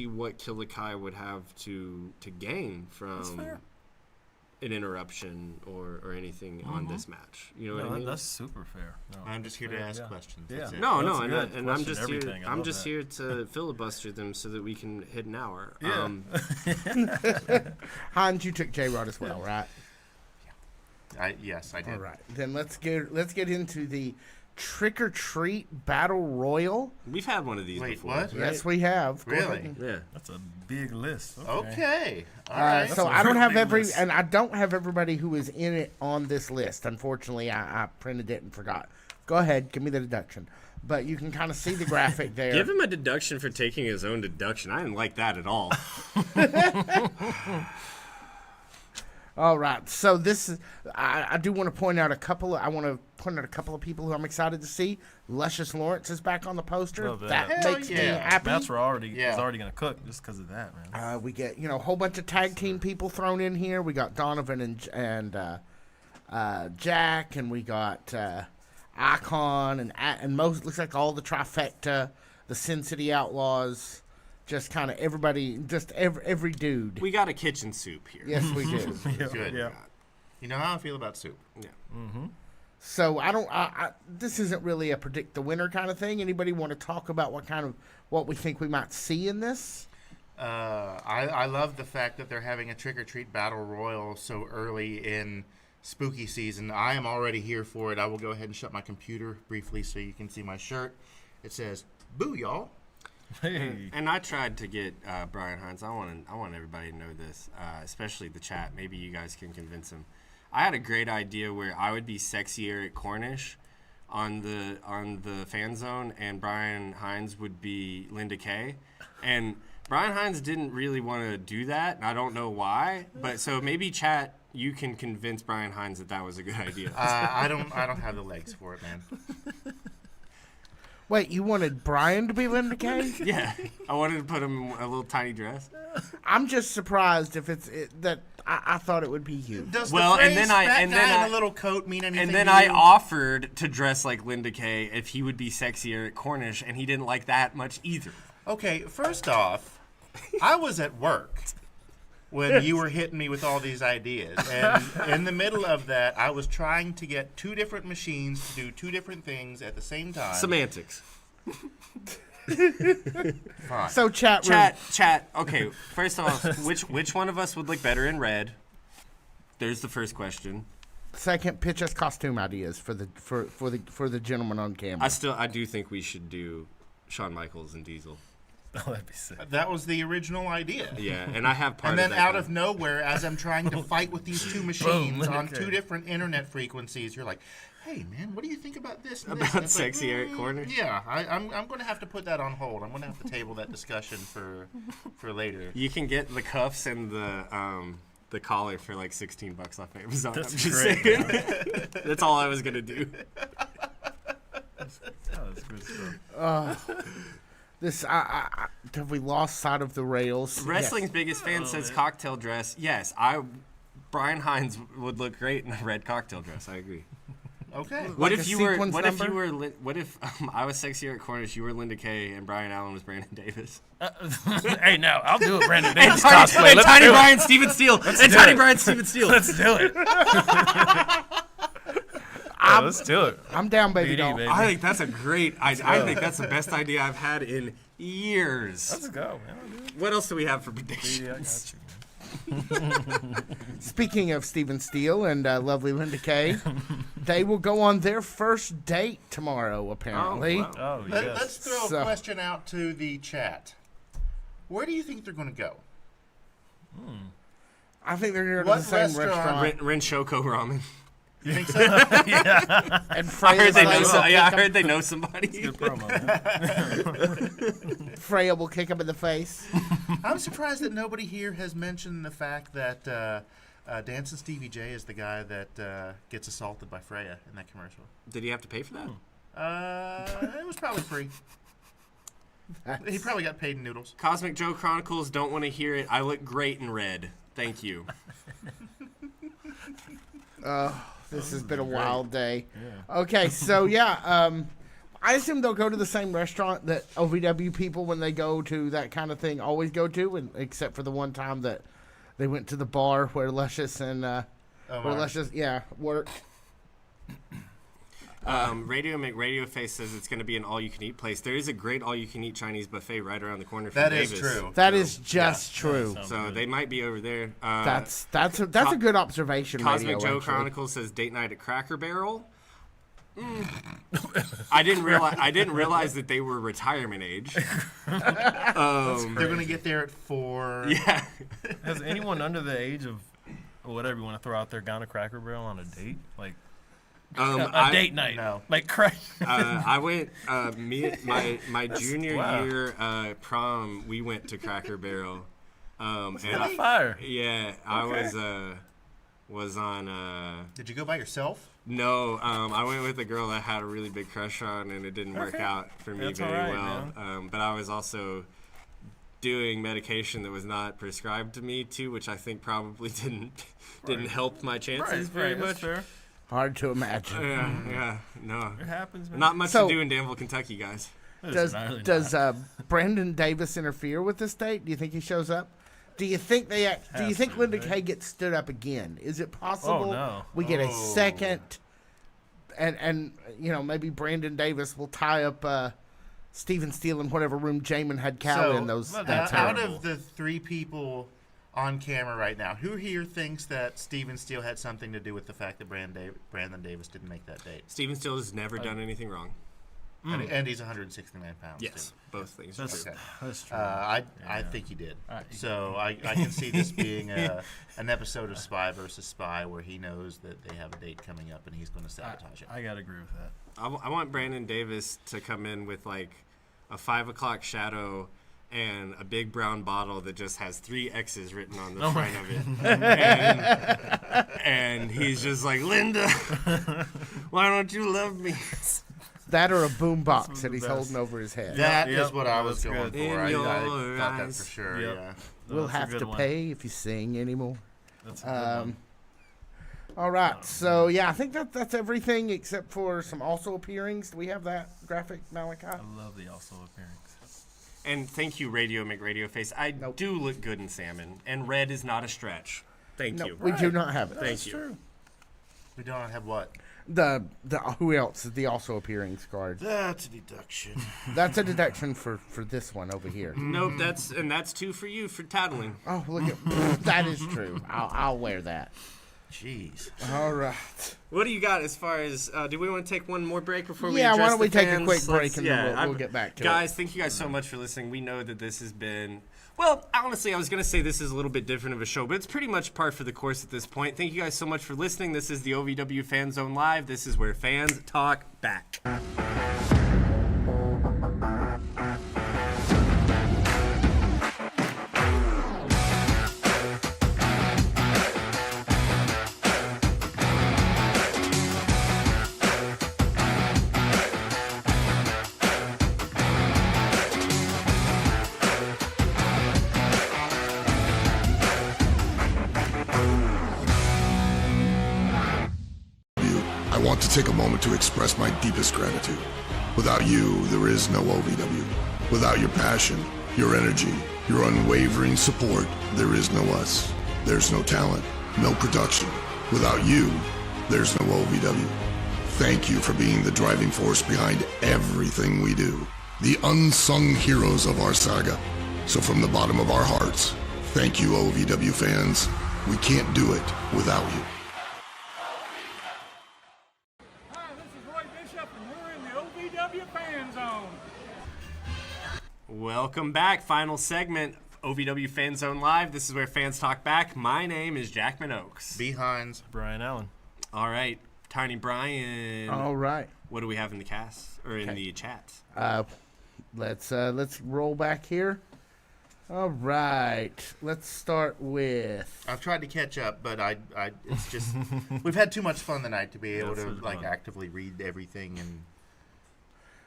what Killer Kai would have to gain from an interruption or anything on this match. You know what I mean? That's super fair. No, I'm just here to ask questions. Yeah. That's it. No, That's a and good I'm question, just here. everything. I I'm love just that. here to filibuster them so that we can hit an hour. Yeah. Hans, you took J-Rod as well, right? Yes, I did. All right. Then let's get into the Trick or Treat Battle Royal. We've had one of these Wait, before. what? Yes, we have. Go Really? ahead and- Yeah. That's a big list. Okay. All right. So a I don't really have big list. and I don't have everybody who is in it on this list. Unfortunately, I printed it and forgot. Go ahead, give me the deduction. But you can kind of see the graphic there. Give him a deduction for taking his own deduction. I didn't like that at all. All right. So this is. I do want to point out a couple. I want to point out a couple of people who I'm excited to see. Luscious Lawrence is back on the poster. Love that. That Hell makes me yeah. happy. That's already Yeah. is already gonna cook just because of that, man. We get a whole bunch of tag team people thrown in here. We got Donovan and Jack, and we got Icon and most looks like all the trifecta, the Sin City Outlaws, just kind of everybody, just every dude. We got a kitchen soup here. Yes, we do. Good. Yeah. You know how I feel about soup. Yeah. So I don't. This isn't really a predict the winner kind of thing. Anybody want to talk about what we think we might see in this? I love the fact that they're having a trick-or-treat battle royal so early in spooky season. I am already here for it. I will go ahead and shut my computer briefly so you can see my shirt. It says, "Boo, y'all." Hey. And I tried to get Brian Hines. I want everybody to know this, especially the chat. Maybe you guys can convince him. I had a great idea where I would be sexy Eric Cornish on the Fan Zone, and Brian Hines would be Linda Kay, and Brian Hines didn't really want to do that, and I don't know why. But so maybe chat, you can convince Brian Hines that was a good idea. I don't have the legs for it, man. Wait, you wanted Brian to be Linda Kay? Yeah, I wanted to put him in a little tiny dress. I'm just surprised if that I thought it would be you. Does Well, the and phrase then I- fat and guy then in I- a little coat mean anything And then to I you? offered to dress like Linda Kay if he would be sexier at Cornish, and he didn't like that much either. Okay, first off, I was at work when you were hitting me with all these ideas. And in the middle of that, I was trying to get two different machines to do two different things at the same time. Semantics. Fine. So chat room. Chat. Okay, first off, which one of us would look better in red? There's the first question. Second, pitch us costume ideas for the gentleman on camera. I do think we should do Shawn Michaels and Diesel. Oh, that'd be sick. That was the original idea. Yeah, and I have part And then of that. out of nowhere, as I'm trying to fight with these two machines Boom, on okay. two different internet frequencies, you're like, "Hey, man, what do you think about this?" And About this? And it's like, sexy Eric Cornish? Yeah, I'm going to have to put that on hold. I'm going to have to table that discussion for later. You can get the cuffs and the collar for like $16 off Amazon. That's I'm just great, saying. That's all I was gonna do. That's good stuff. This have we lost sight of the rails? Wrestling's biggest fan says cocktail dress. Yes, Brian Hines would look great in a red cocktail dress. I agree. Okay. What Like if a you were? sequence What if you number? were? What if I was sexier at Cornish? You were Linda Kay, and Brian Allen was Brandon Davis. Hey, now I'll do it, Brandon And Davis Tiny, cosplay. and Let's Tiny do it. Brian Steven Steele. And do Tiny it. Brian Steven Steele. Let's do it. Yeah, let's do it. I'm down, baby BD, doll. baby. I think that's a great. I think that's the best idea I've had in years. Let's go, man. I'll do it. What else do we have for BD, I predictions? got you, man. Speaking of Steven Steele and lovely Linda Kay, they will go on their first date tomorrow, apparently. wow. Oh, Let's yes. throw So- a question out to the chat. Where do you think they're going to go? I think they're going to What the same restaurant? restaurant. Renshoko Ramen. You think so? And I Freya, heard they know. will Yeah, I kick heard they know somebody. Good promo, man. Freya will kick him in the face. I'm surprised that nobody here has mentioned the fact that Dancing Stevie J is the guy that gets assaulted by Freya in that commercial. Did he have to pay for that? It was probably free. He probably got paid in noodles. Cosmic Joe Chronicles don't want to hear it. I look great in red. Thank you. This has been a wild day. Okay, so yeah, I assume they'll go to the same restaurant that OVW people, when they go to that kind of thing, always go to, and, except for the one time that they went to the bar where Luscious and where Luscious, worked. Radio McRadio Face says it's going to be an all-you-can-eat place. There is a great all-you-can-eat Chinese buffet right around the corner from That is Davis. true. That is just true. So they might be over there. That's a good observation. Cosmic Radio, Joe actually. Chronicles says date night at Cracker Barrel. I didn't realize that they were retirement age. They're going to get there at 4. Yeah. Has anyone under the age of whatever you want to throw out there gone to Cracker Barrel on a date? Like a date night? No. Like crack. I went my junior wow. year prom. We went to Cracker Barrel. And Fire. yeah, I was on. Did you go by yourself? No, I went with a girl I had a really big crush on, and it didn't work Okay. out for me That's very all right, well. But I was also doing medication that was not prescribed to me too, which I think probably didn't help my chances very That's much. fair. Hard to imagine. Yeah, no, It happens, man. not much So- to do in Danville, Kentucky, guys. Does Really does Brandon Davis interfere with this date? Do you think he shows up? Do you think Do you think to, Linda right? Kay gets stood up again? Is it possible no. we get a second, and maybe Brandon Davis will tie up Steven Steele in whatever room Jamin had Cal in those. Look, That's out terrible. of the 3 people on camera right now, who here thinks that Steven Steele had something to do with the fact that Brandon Davis didn't make that date? Steven Steele has never done anything wrong. And he's 169 pounds. Yes, too. both things. That's, Okay. that's true. I think he did. So I can see this being an episode of Spy versus Spy where he knows that they have a date coming up and he's going to sabotage it. I gotta agree with that. I want Brandon Davis to come in with like a 5 o'clock shadow and a big brown bottle that just has 3 X's written on the front of it. and he's just like, Linda, why don't you love me? That or a boom box that the he's best. holding over his head. That Yep, is what I was that's going good. for. In I your thought that eyes. for sure. Yep. Yeah. We'll That's a have good to one. pay if you sing anymore. That's a good one. All right, so yeah, I think that's everything except for some also appearings. Do we have that graphic, Malachi? I love the also appearance. And thank you, Radio McRadio Face. I do look good in salmon, and red is not a stretch. Thank No, you. we do not have it. Thank you. We don't have what? The who else is the also appearings card? That's a deduction. That's a deduction for this one over here. Nope, that's 2 for you for tattling. Oh, look at that is true. I'll wear that. Jeez. All right. What do you got as far as? Do we want to take one more break before we? Yeah, address why don't the we take a fans? quick break Let's- and then yeah, we'll get back to it. guys, thank you guys so much for listening. We know that this has been. Well, honestly, I was going to say this is a little bit different of a show, but it's pretty much par for the course at this point. Thank you guys so much for listening. This is the OVW Fan Zone Live. This is where fans talk back. I want to take a moment to express my deepest gratitude. Without you, there is no OVW. Without your passion, your energy, your unwavering support, there is no us. There's no talent, no production. Without you, there's no OVW. Thank you for being the driving force behind everything we do. The unsung heroes of our saga. So from the bottom of our hearts, thank you, OVW fans. We can't do it without you. Hi, this is Roy Bishop, and we're in the OVW Fan Zone. Welcome back. Final segment, OVW Fan Zone Live. This is where fans talk back. My name is Jackman Oaks. Behinds. Brian Allen. All right, Tiny Brian. All right. What do we have in the cast or in the chat? Let's roll back here. All right. Let's start with. I've tried to catch up, but it's just we've had too much fun tonight to be able This to was like fun. actively read everything and.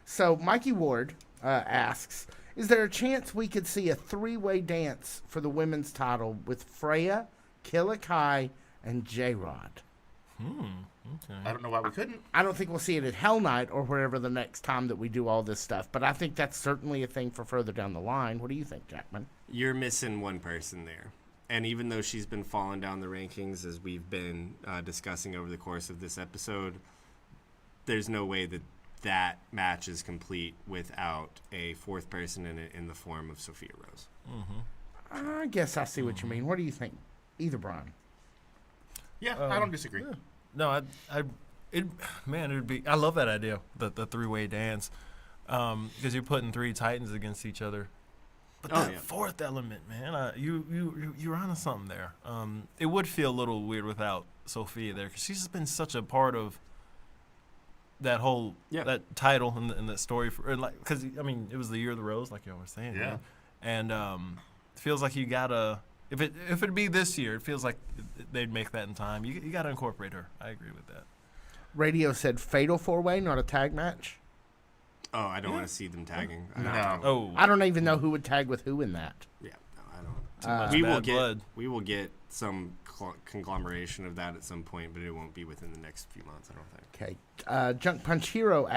So Mikey Ward asks, is there a chance we could see a 3-way dance for the women's title with Freya, Killa Kai, and J-Rod? I don't know why we couldn't. I don't think we'll see it at Hell Night or wherever the next time that we do all this stuff, but I think that's certainly a thing for further down the line. What do you think, Jackman? You're missing one person there. And even though she's been falling down the rankings as we've been discussing over the course of this episode, there's no way that that match is complete without a fourth person in it in the form of Sophia Rose. I guess I see what you mean. What do you think? Either Brian. Yeah, I don't disagree. No, it'd be. I love that idea, the 3-way dance, because you're putting 3 Titans against each other. But that fourth element, man, you're onto something there. It would feel a little weird without Sophia there, because she's just been such a part of that whole that title and that story for because I mean it was the year of the rose, like you were saying, Yeah. and it feels like you gotta. If it'd be this year, it feels like they'd make that in time. You got to incorporate her. I agree with that. Radio said fatal 4-way, not a tag match. Oh, I don't want to see them tagging. No. Oh, I don't even know who would tag with who in that. Yeah, no, I don't. much We will bad get blood. we will get some conglomeration of that at some point, but it won't be within the next few months, I don't think. Okay. Junk Punch Hero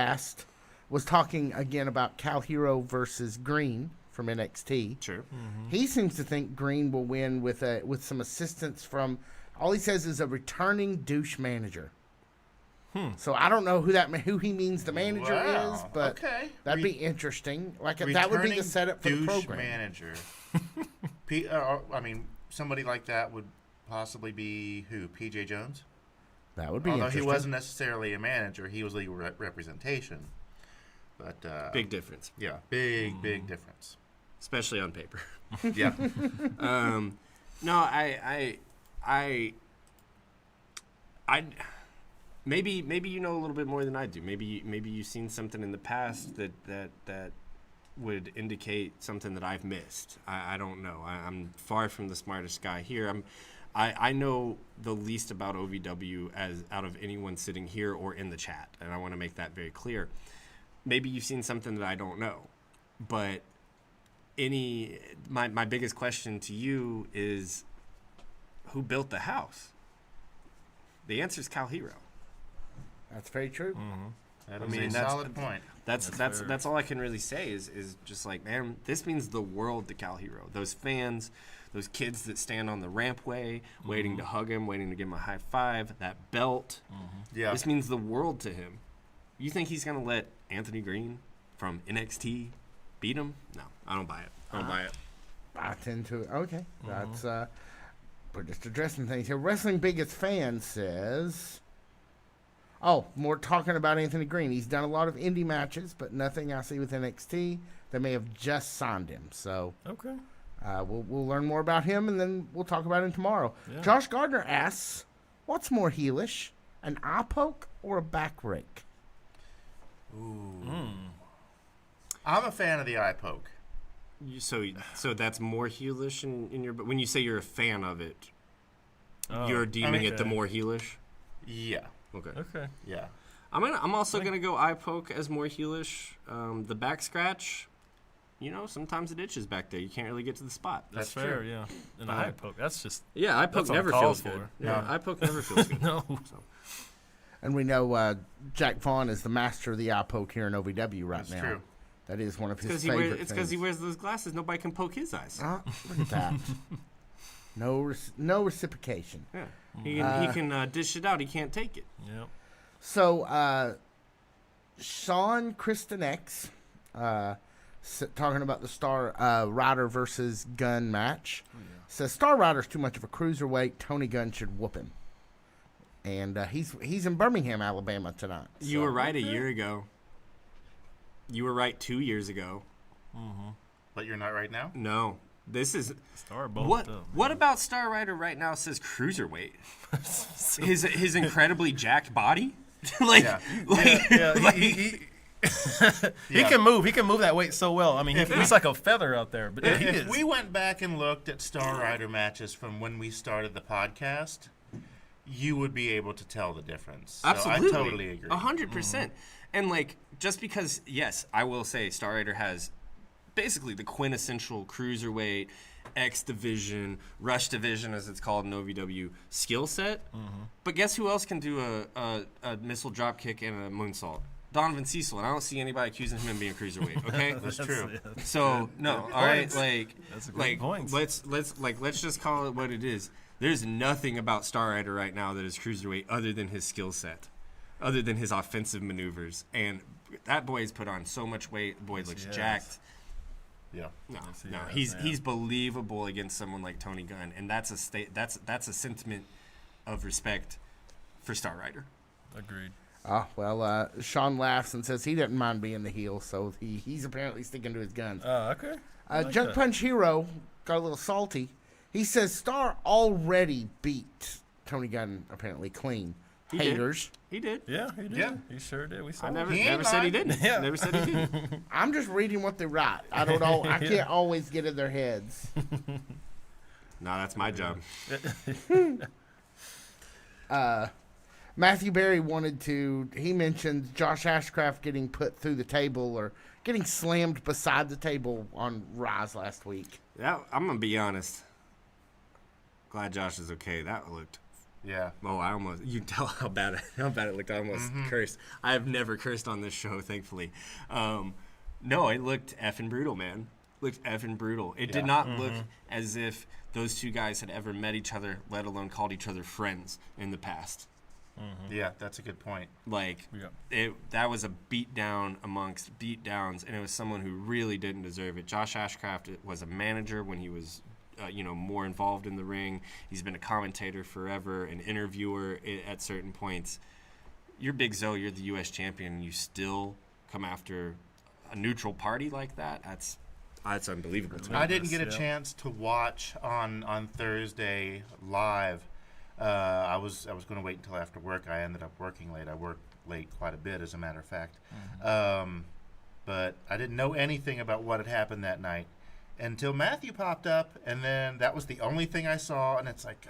was talking again about Cal Hero versus Green from NXT. Sure. He seems to think Green will win with some assistance from. All he says is a returning douche manager. So I don't know who he means the manager Wow, is, but okay. that'd be interesting. Like that would be the Returning setup for the douche program. manager. I mean, somebody like that would possibly be who? PJ Jones? That would be Although interesting. he wasn't necessarily a manager, he was legal representation. But Big difference, yeah, big difference. especially on paper. Yeah. No, I maybe you know a little bit more than I do. Maybe you've seen something in the past that would indicate something that I've missed. I don't know. I'm far from the smartest guy here. I know the least about OVW as out of anyone sitting here or in the chat, and I want to make that very clear. Maybe you've seen something that I don't know, but my biggest question to you is, who built the house? The answer is Cal Hero. That's very true. That is a solid point. That's all I can really say is just like, man, this means the world to Cal Hero. Those fans, those kids that stand on the rampway, waiting to hug him, waiting to give him a high five, that belt. Yeah. This means the world to him. You think he's gonna let Anthony Green from NXT beat him? No, I don't buy it. I tend to. Okay, that's we're just addressing things here. Wrestling Biggest Fan says, "Oh, more talking about Anthony Green. He's done a lot of indie matches, but nothing I see with NXT. They may have just signed him. So Okay. we'll learn more about him, and then we'll talk about him tomorrow." Yeah. Josh Gardner asks, "What's more heelish, an eye poke or a back rake?" I'm a fan of the eye poke. So that's more heelish in your. But when you say you're a fan of it, you're deeming it the more heelish. Yeah. Okay. Okay. Yeah. I'm also gonna go eye poke as more heelish. The back scratch, sometimes it itches back there. You can't really get to the spot. That's fair, yeah. And the eye poke, that's just Yeah, eye poke that's never uncalled feels good. for. Yeah, eye poke never feels good. no. And we know Jack Vaughn is the master of the eye poke here in OVW right That's now. true. That is one of his It's favorite because he things. wears those glasses. Nobody can poke his eyes. Look at that. No reciprocation. Yeah, he can dish it out. He can't take it. Yep. So, Sean Kristen X, talking about the Star Rider versus Gunn match, says Star Rider's too much of a cruiserweight. Tony Gunn should whoop him. And he's in Birmingham, Alabama tonight. You were right a year ago. You were right 2 years ago. But you're not right now? No. This is Star both what? up, What about Star Rider right now says cruiserweight? his incredibly jacked body, Yeah. He can move. He can move that weight so well. I mean, he's like a feather out there. But he If is. we went back and looked at Star Rider matches from when we started the podcast, you would be able to tell the difference. So Absolutely, I totally agree. 100%. And just because, yes, I will say Star Rider has basically the quintessential cruiserweight, X division, Rush division, as it's called in OVW, skill set. But guess who else can do a missile drop kick and a moonsault? Donovan Cecil, and I don't see anybody accusing him of being a cruiserweight. Okay, That's true. so no, all right, That's a good point. let's just call it what it is. There's nothing about Star Rider right now that is cruiserweight other than his skill set, other than his offensive maneuvers, and that boy has put on so much weight. The boy looks jacked. Yeah. No, he's believable against someone like Tony Gunn, and that's a sentiment of respect for Star Rider. Agreed. Oh, well, Sean laughs and says he doesn't mind being the heel, so he's apparently sticking to his guns. Okay. I like Junk that. Punch Hero got a little salty. He says Star already beat Tony Gunn apparently clean. He Haters. He did. Yeah, he did. Yeah. He sure did. We saw I it. never He ain't said he lying. didn't. Yeah. Never said he didn't. I'm just reading what they write. I don't know. I can't always get in their heads. No, that's my job. Matthew Berry he mentioned Josh Ashcraft getting put through the table or getting slammed beside the table on Rise last week. Yeah, I'm gonna be honest. Glad Josh is okay. That looked. Yeah. Oh, you can tell how bad it looked. I almost cursed. I have never cursed on this show, thankfully. No, it looked effing brutal, man. Looked effing brutal. It did not look as if those two guys had ever met each other, let alone called each other friends in the past. Yeah, that's a good point. That was a beat down amongst beat downs, and it was someone who really didn't deserve it. Josh Ashcraft was a manager when he was more involved in the ring. He's been a commentator forever, an interviewer at certain points. You're Big Zo, you're the U.S. champion, and you still come after a neutral party like that, that's unbelievable to me. I didn't get a chance to watch on Thursday live. I was going to wait until after work. I ended up working late. I worked late quite a bit, as a matter of fact. But I didn't know anything about what had happened that night until Matthew popped up, and then that was the only thing I saw, and it's like,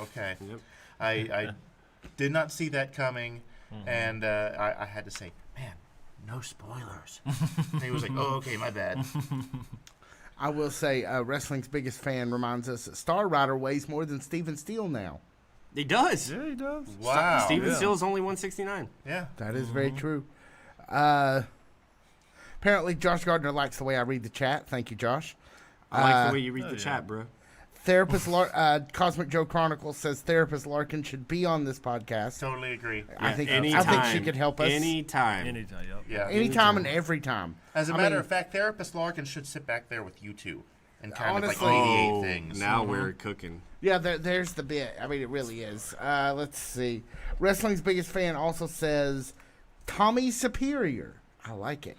okay. Yep. I did not see that coming, and I had to say, man, no spoilers. And he was like, oh, okay, my bad. I will say, wrestling's biggest fan reminds us that Star Rider weighs more than Steven Steele now. He does. Yeah, he does. Wow. Steven Steele's only 169. Yeah. That is very true. Apparently, Josh Gardner likes the way I read the chat. Thank you, Josh. I like the way you read the chat, bro. Cosmic Joe Chronicles says Therapist Larkin should be on this podcast. Totally agree. I think she could help us anytime. Yep. Yeah. anytime and every time. As a matter of fact, Therapist Larkin should sit back there with you two and kind Honestly- of like mediate things. Now we're cooking. Yeah, there's the bit. I mean, it really is. Let's see. Wrestling's biggest fan also says Tommy Superior. I like it.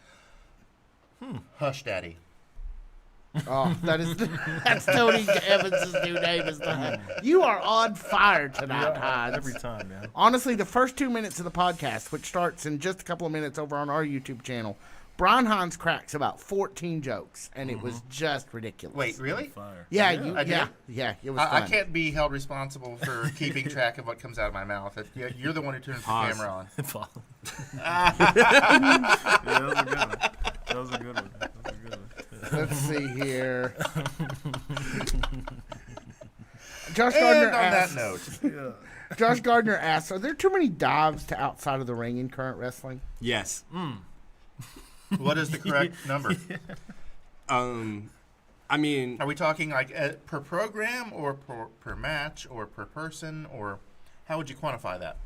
Hush, Daddy. Oh, that's Tony Evans' new name. You are on fire tonight, Hans. Every time, man. Honestly, the first 2 minutes of the podcast, which starts in just a couple of minutes over on our YouTube channel, Brian Hines cracks about 14 jokes, and it was just ridiculous. Wait, really? Fire. Yeah, it was I fun. can't be held responsible for keeping track of what comes out of my mouth. You're the one who turns the camera on. That was a good one. Let's see here. Josh And Gardner on asks, that note, Josh Gardner asks, are there too many dives to outside of the ring in current wrestling? Yes. what is the correct number? I mean, Are we talking like per program or per match or per person, or how would you quantify that?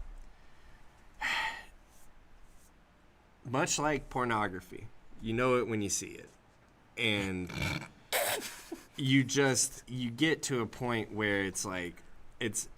much like pornography, you know it when you see it. And you get to a point where it's like it's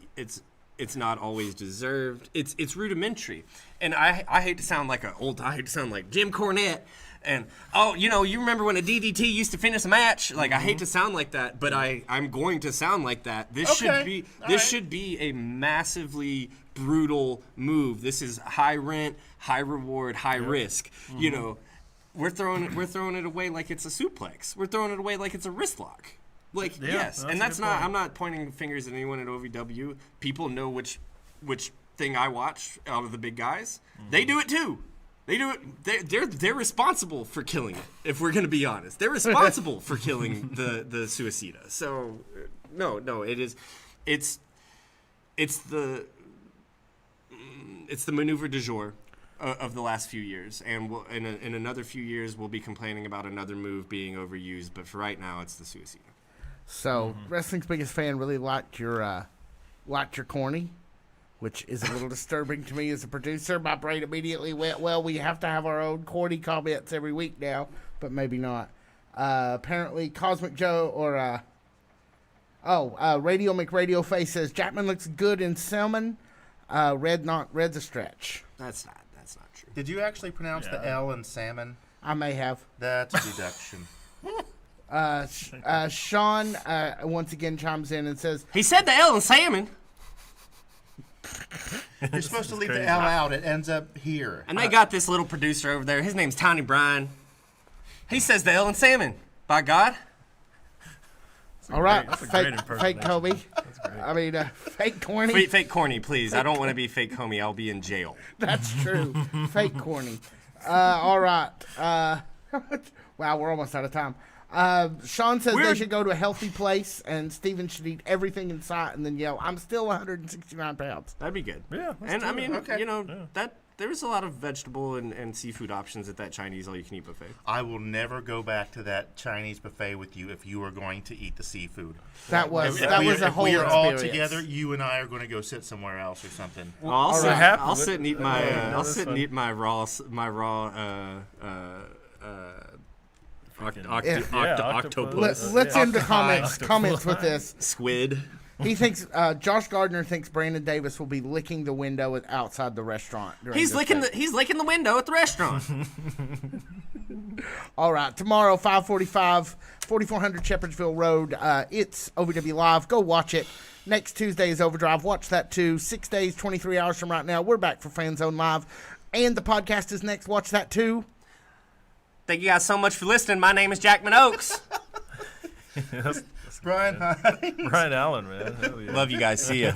not always deserved. It's rudimentary. And I hate to sound like Jim Cornette. And you remember when a DDT used to finish a match? Like I hate to sound like that, but I'm going to sound like that. This should be a massively brutal move. This is high rent, high reward, high risk. You know, we're throwing it away like it's a suplex. We're throwing it away like it's a wrist lock. Like yes, and that's not. I'm not pointing fingers at anyone at OVW. People know which thing I watch out of the big guys. They do it too. They do it. They're responsible for killing it. If we're going to be honest, they're responsible for killing the Suicida. So no, it is. It's the maneuver du jour of the last few years, and in another few years we'll be complaining about another move being overused. But for right now, it's the Suicida. So wrestling's biggest fan really liked your corny, which is a little disturbing to me as a producer. My brain immediately went, well, we have to have our own corny comments every week now, but maybe not. Apparently, Cosmic Joe or Radio McRadio Face says Jackman looks good in Selman. Red's a stretch. That's not true. Did you actually pronounce the L in salmon? I may have. That's a deduction. Sean once again chimes in and says he said the L in salmon. You're supposed to leave the L out. It ends up here. And they got this little producer over there. His name's Tony Bryan. He says the L in salmon. By God. all right, great fake Kobe. I mean, fake corny. Fake corny, please. I don't want to be fake homie. I'll be in jail. That's true. Fake corny. All right. Wow, we're almost out of time. Sean says they should go to a healthy place, and Steven should eat everything in sight and then yell, I'm still 169 pounds. That'd be good. Yeah. And I mean, that there's a lot of vegetable and seafood options at that Chinese all-you-can-eat buffet. I will never go back to that Chinese buffet with you if you are going to eat the seafood. That was a whole If we are experience. all together, you and I are going to go sit somewhere else or something. Well, I'll sit and eat my raw octopus. Let's end the comments with this. Squid. He thinks Josh Gardner thinks Brandon Davis will be licking the window outside the restaurant. He's licking the window at the restaurant. All right, tomorrow 5:45, 4400 Shepherdsville Road. It's OVW Live. Go watch it. Next Tuesday is Overdrive. Watch that too. 6 days, 23 hours from right now. We're back for Fan Zone Live, and the podcast is next. Watch that too. Thank you guys so much for listening. My name is Jackman Oaks. Brian Hines. Brian Allen, man. Hell yeah. Love you guys. See ya.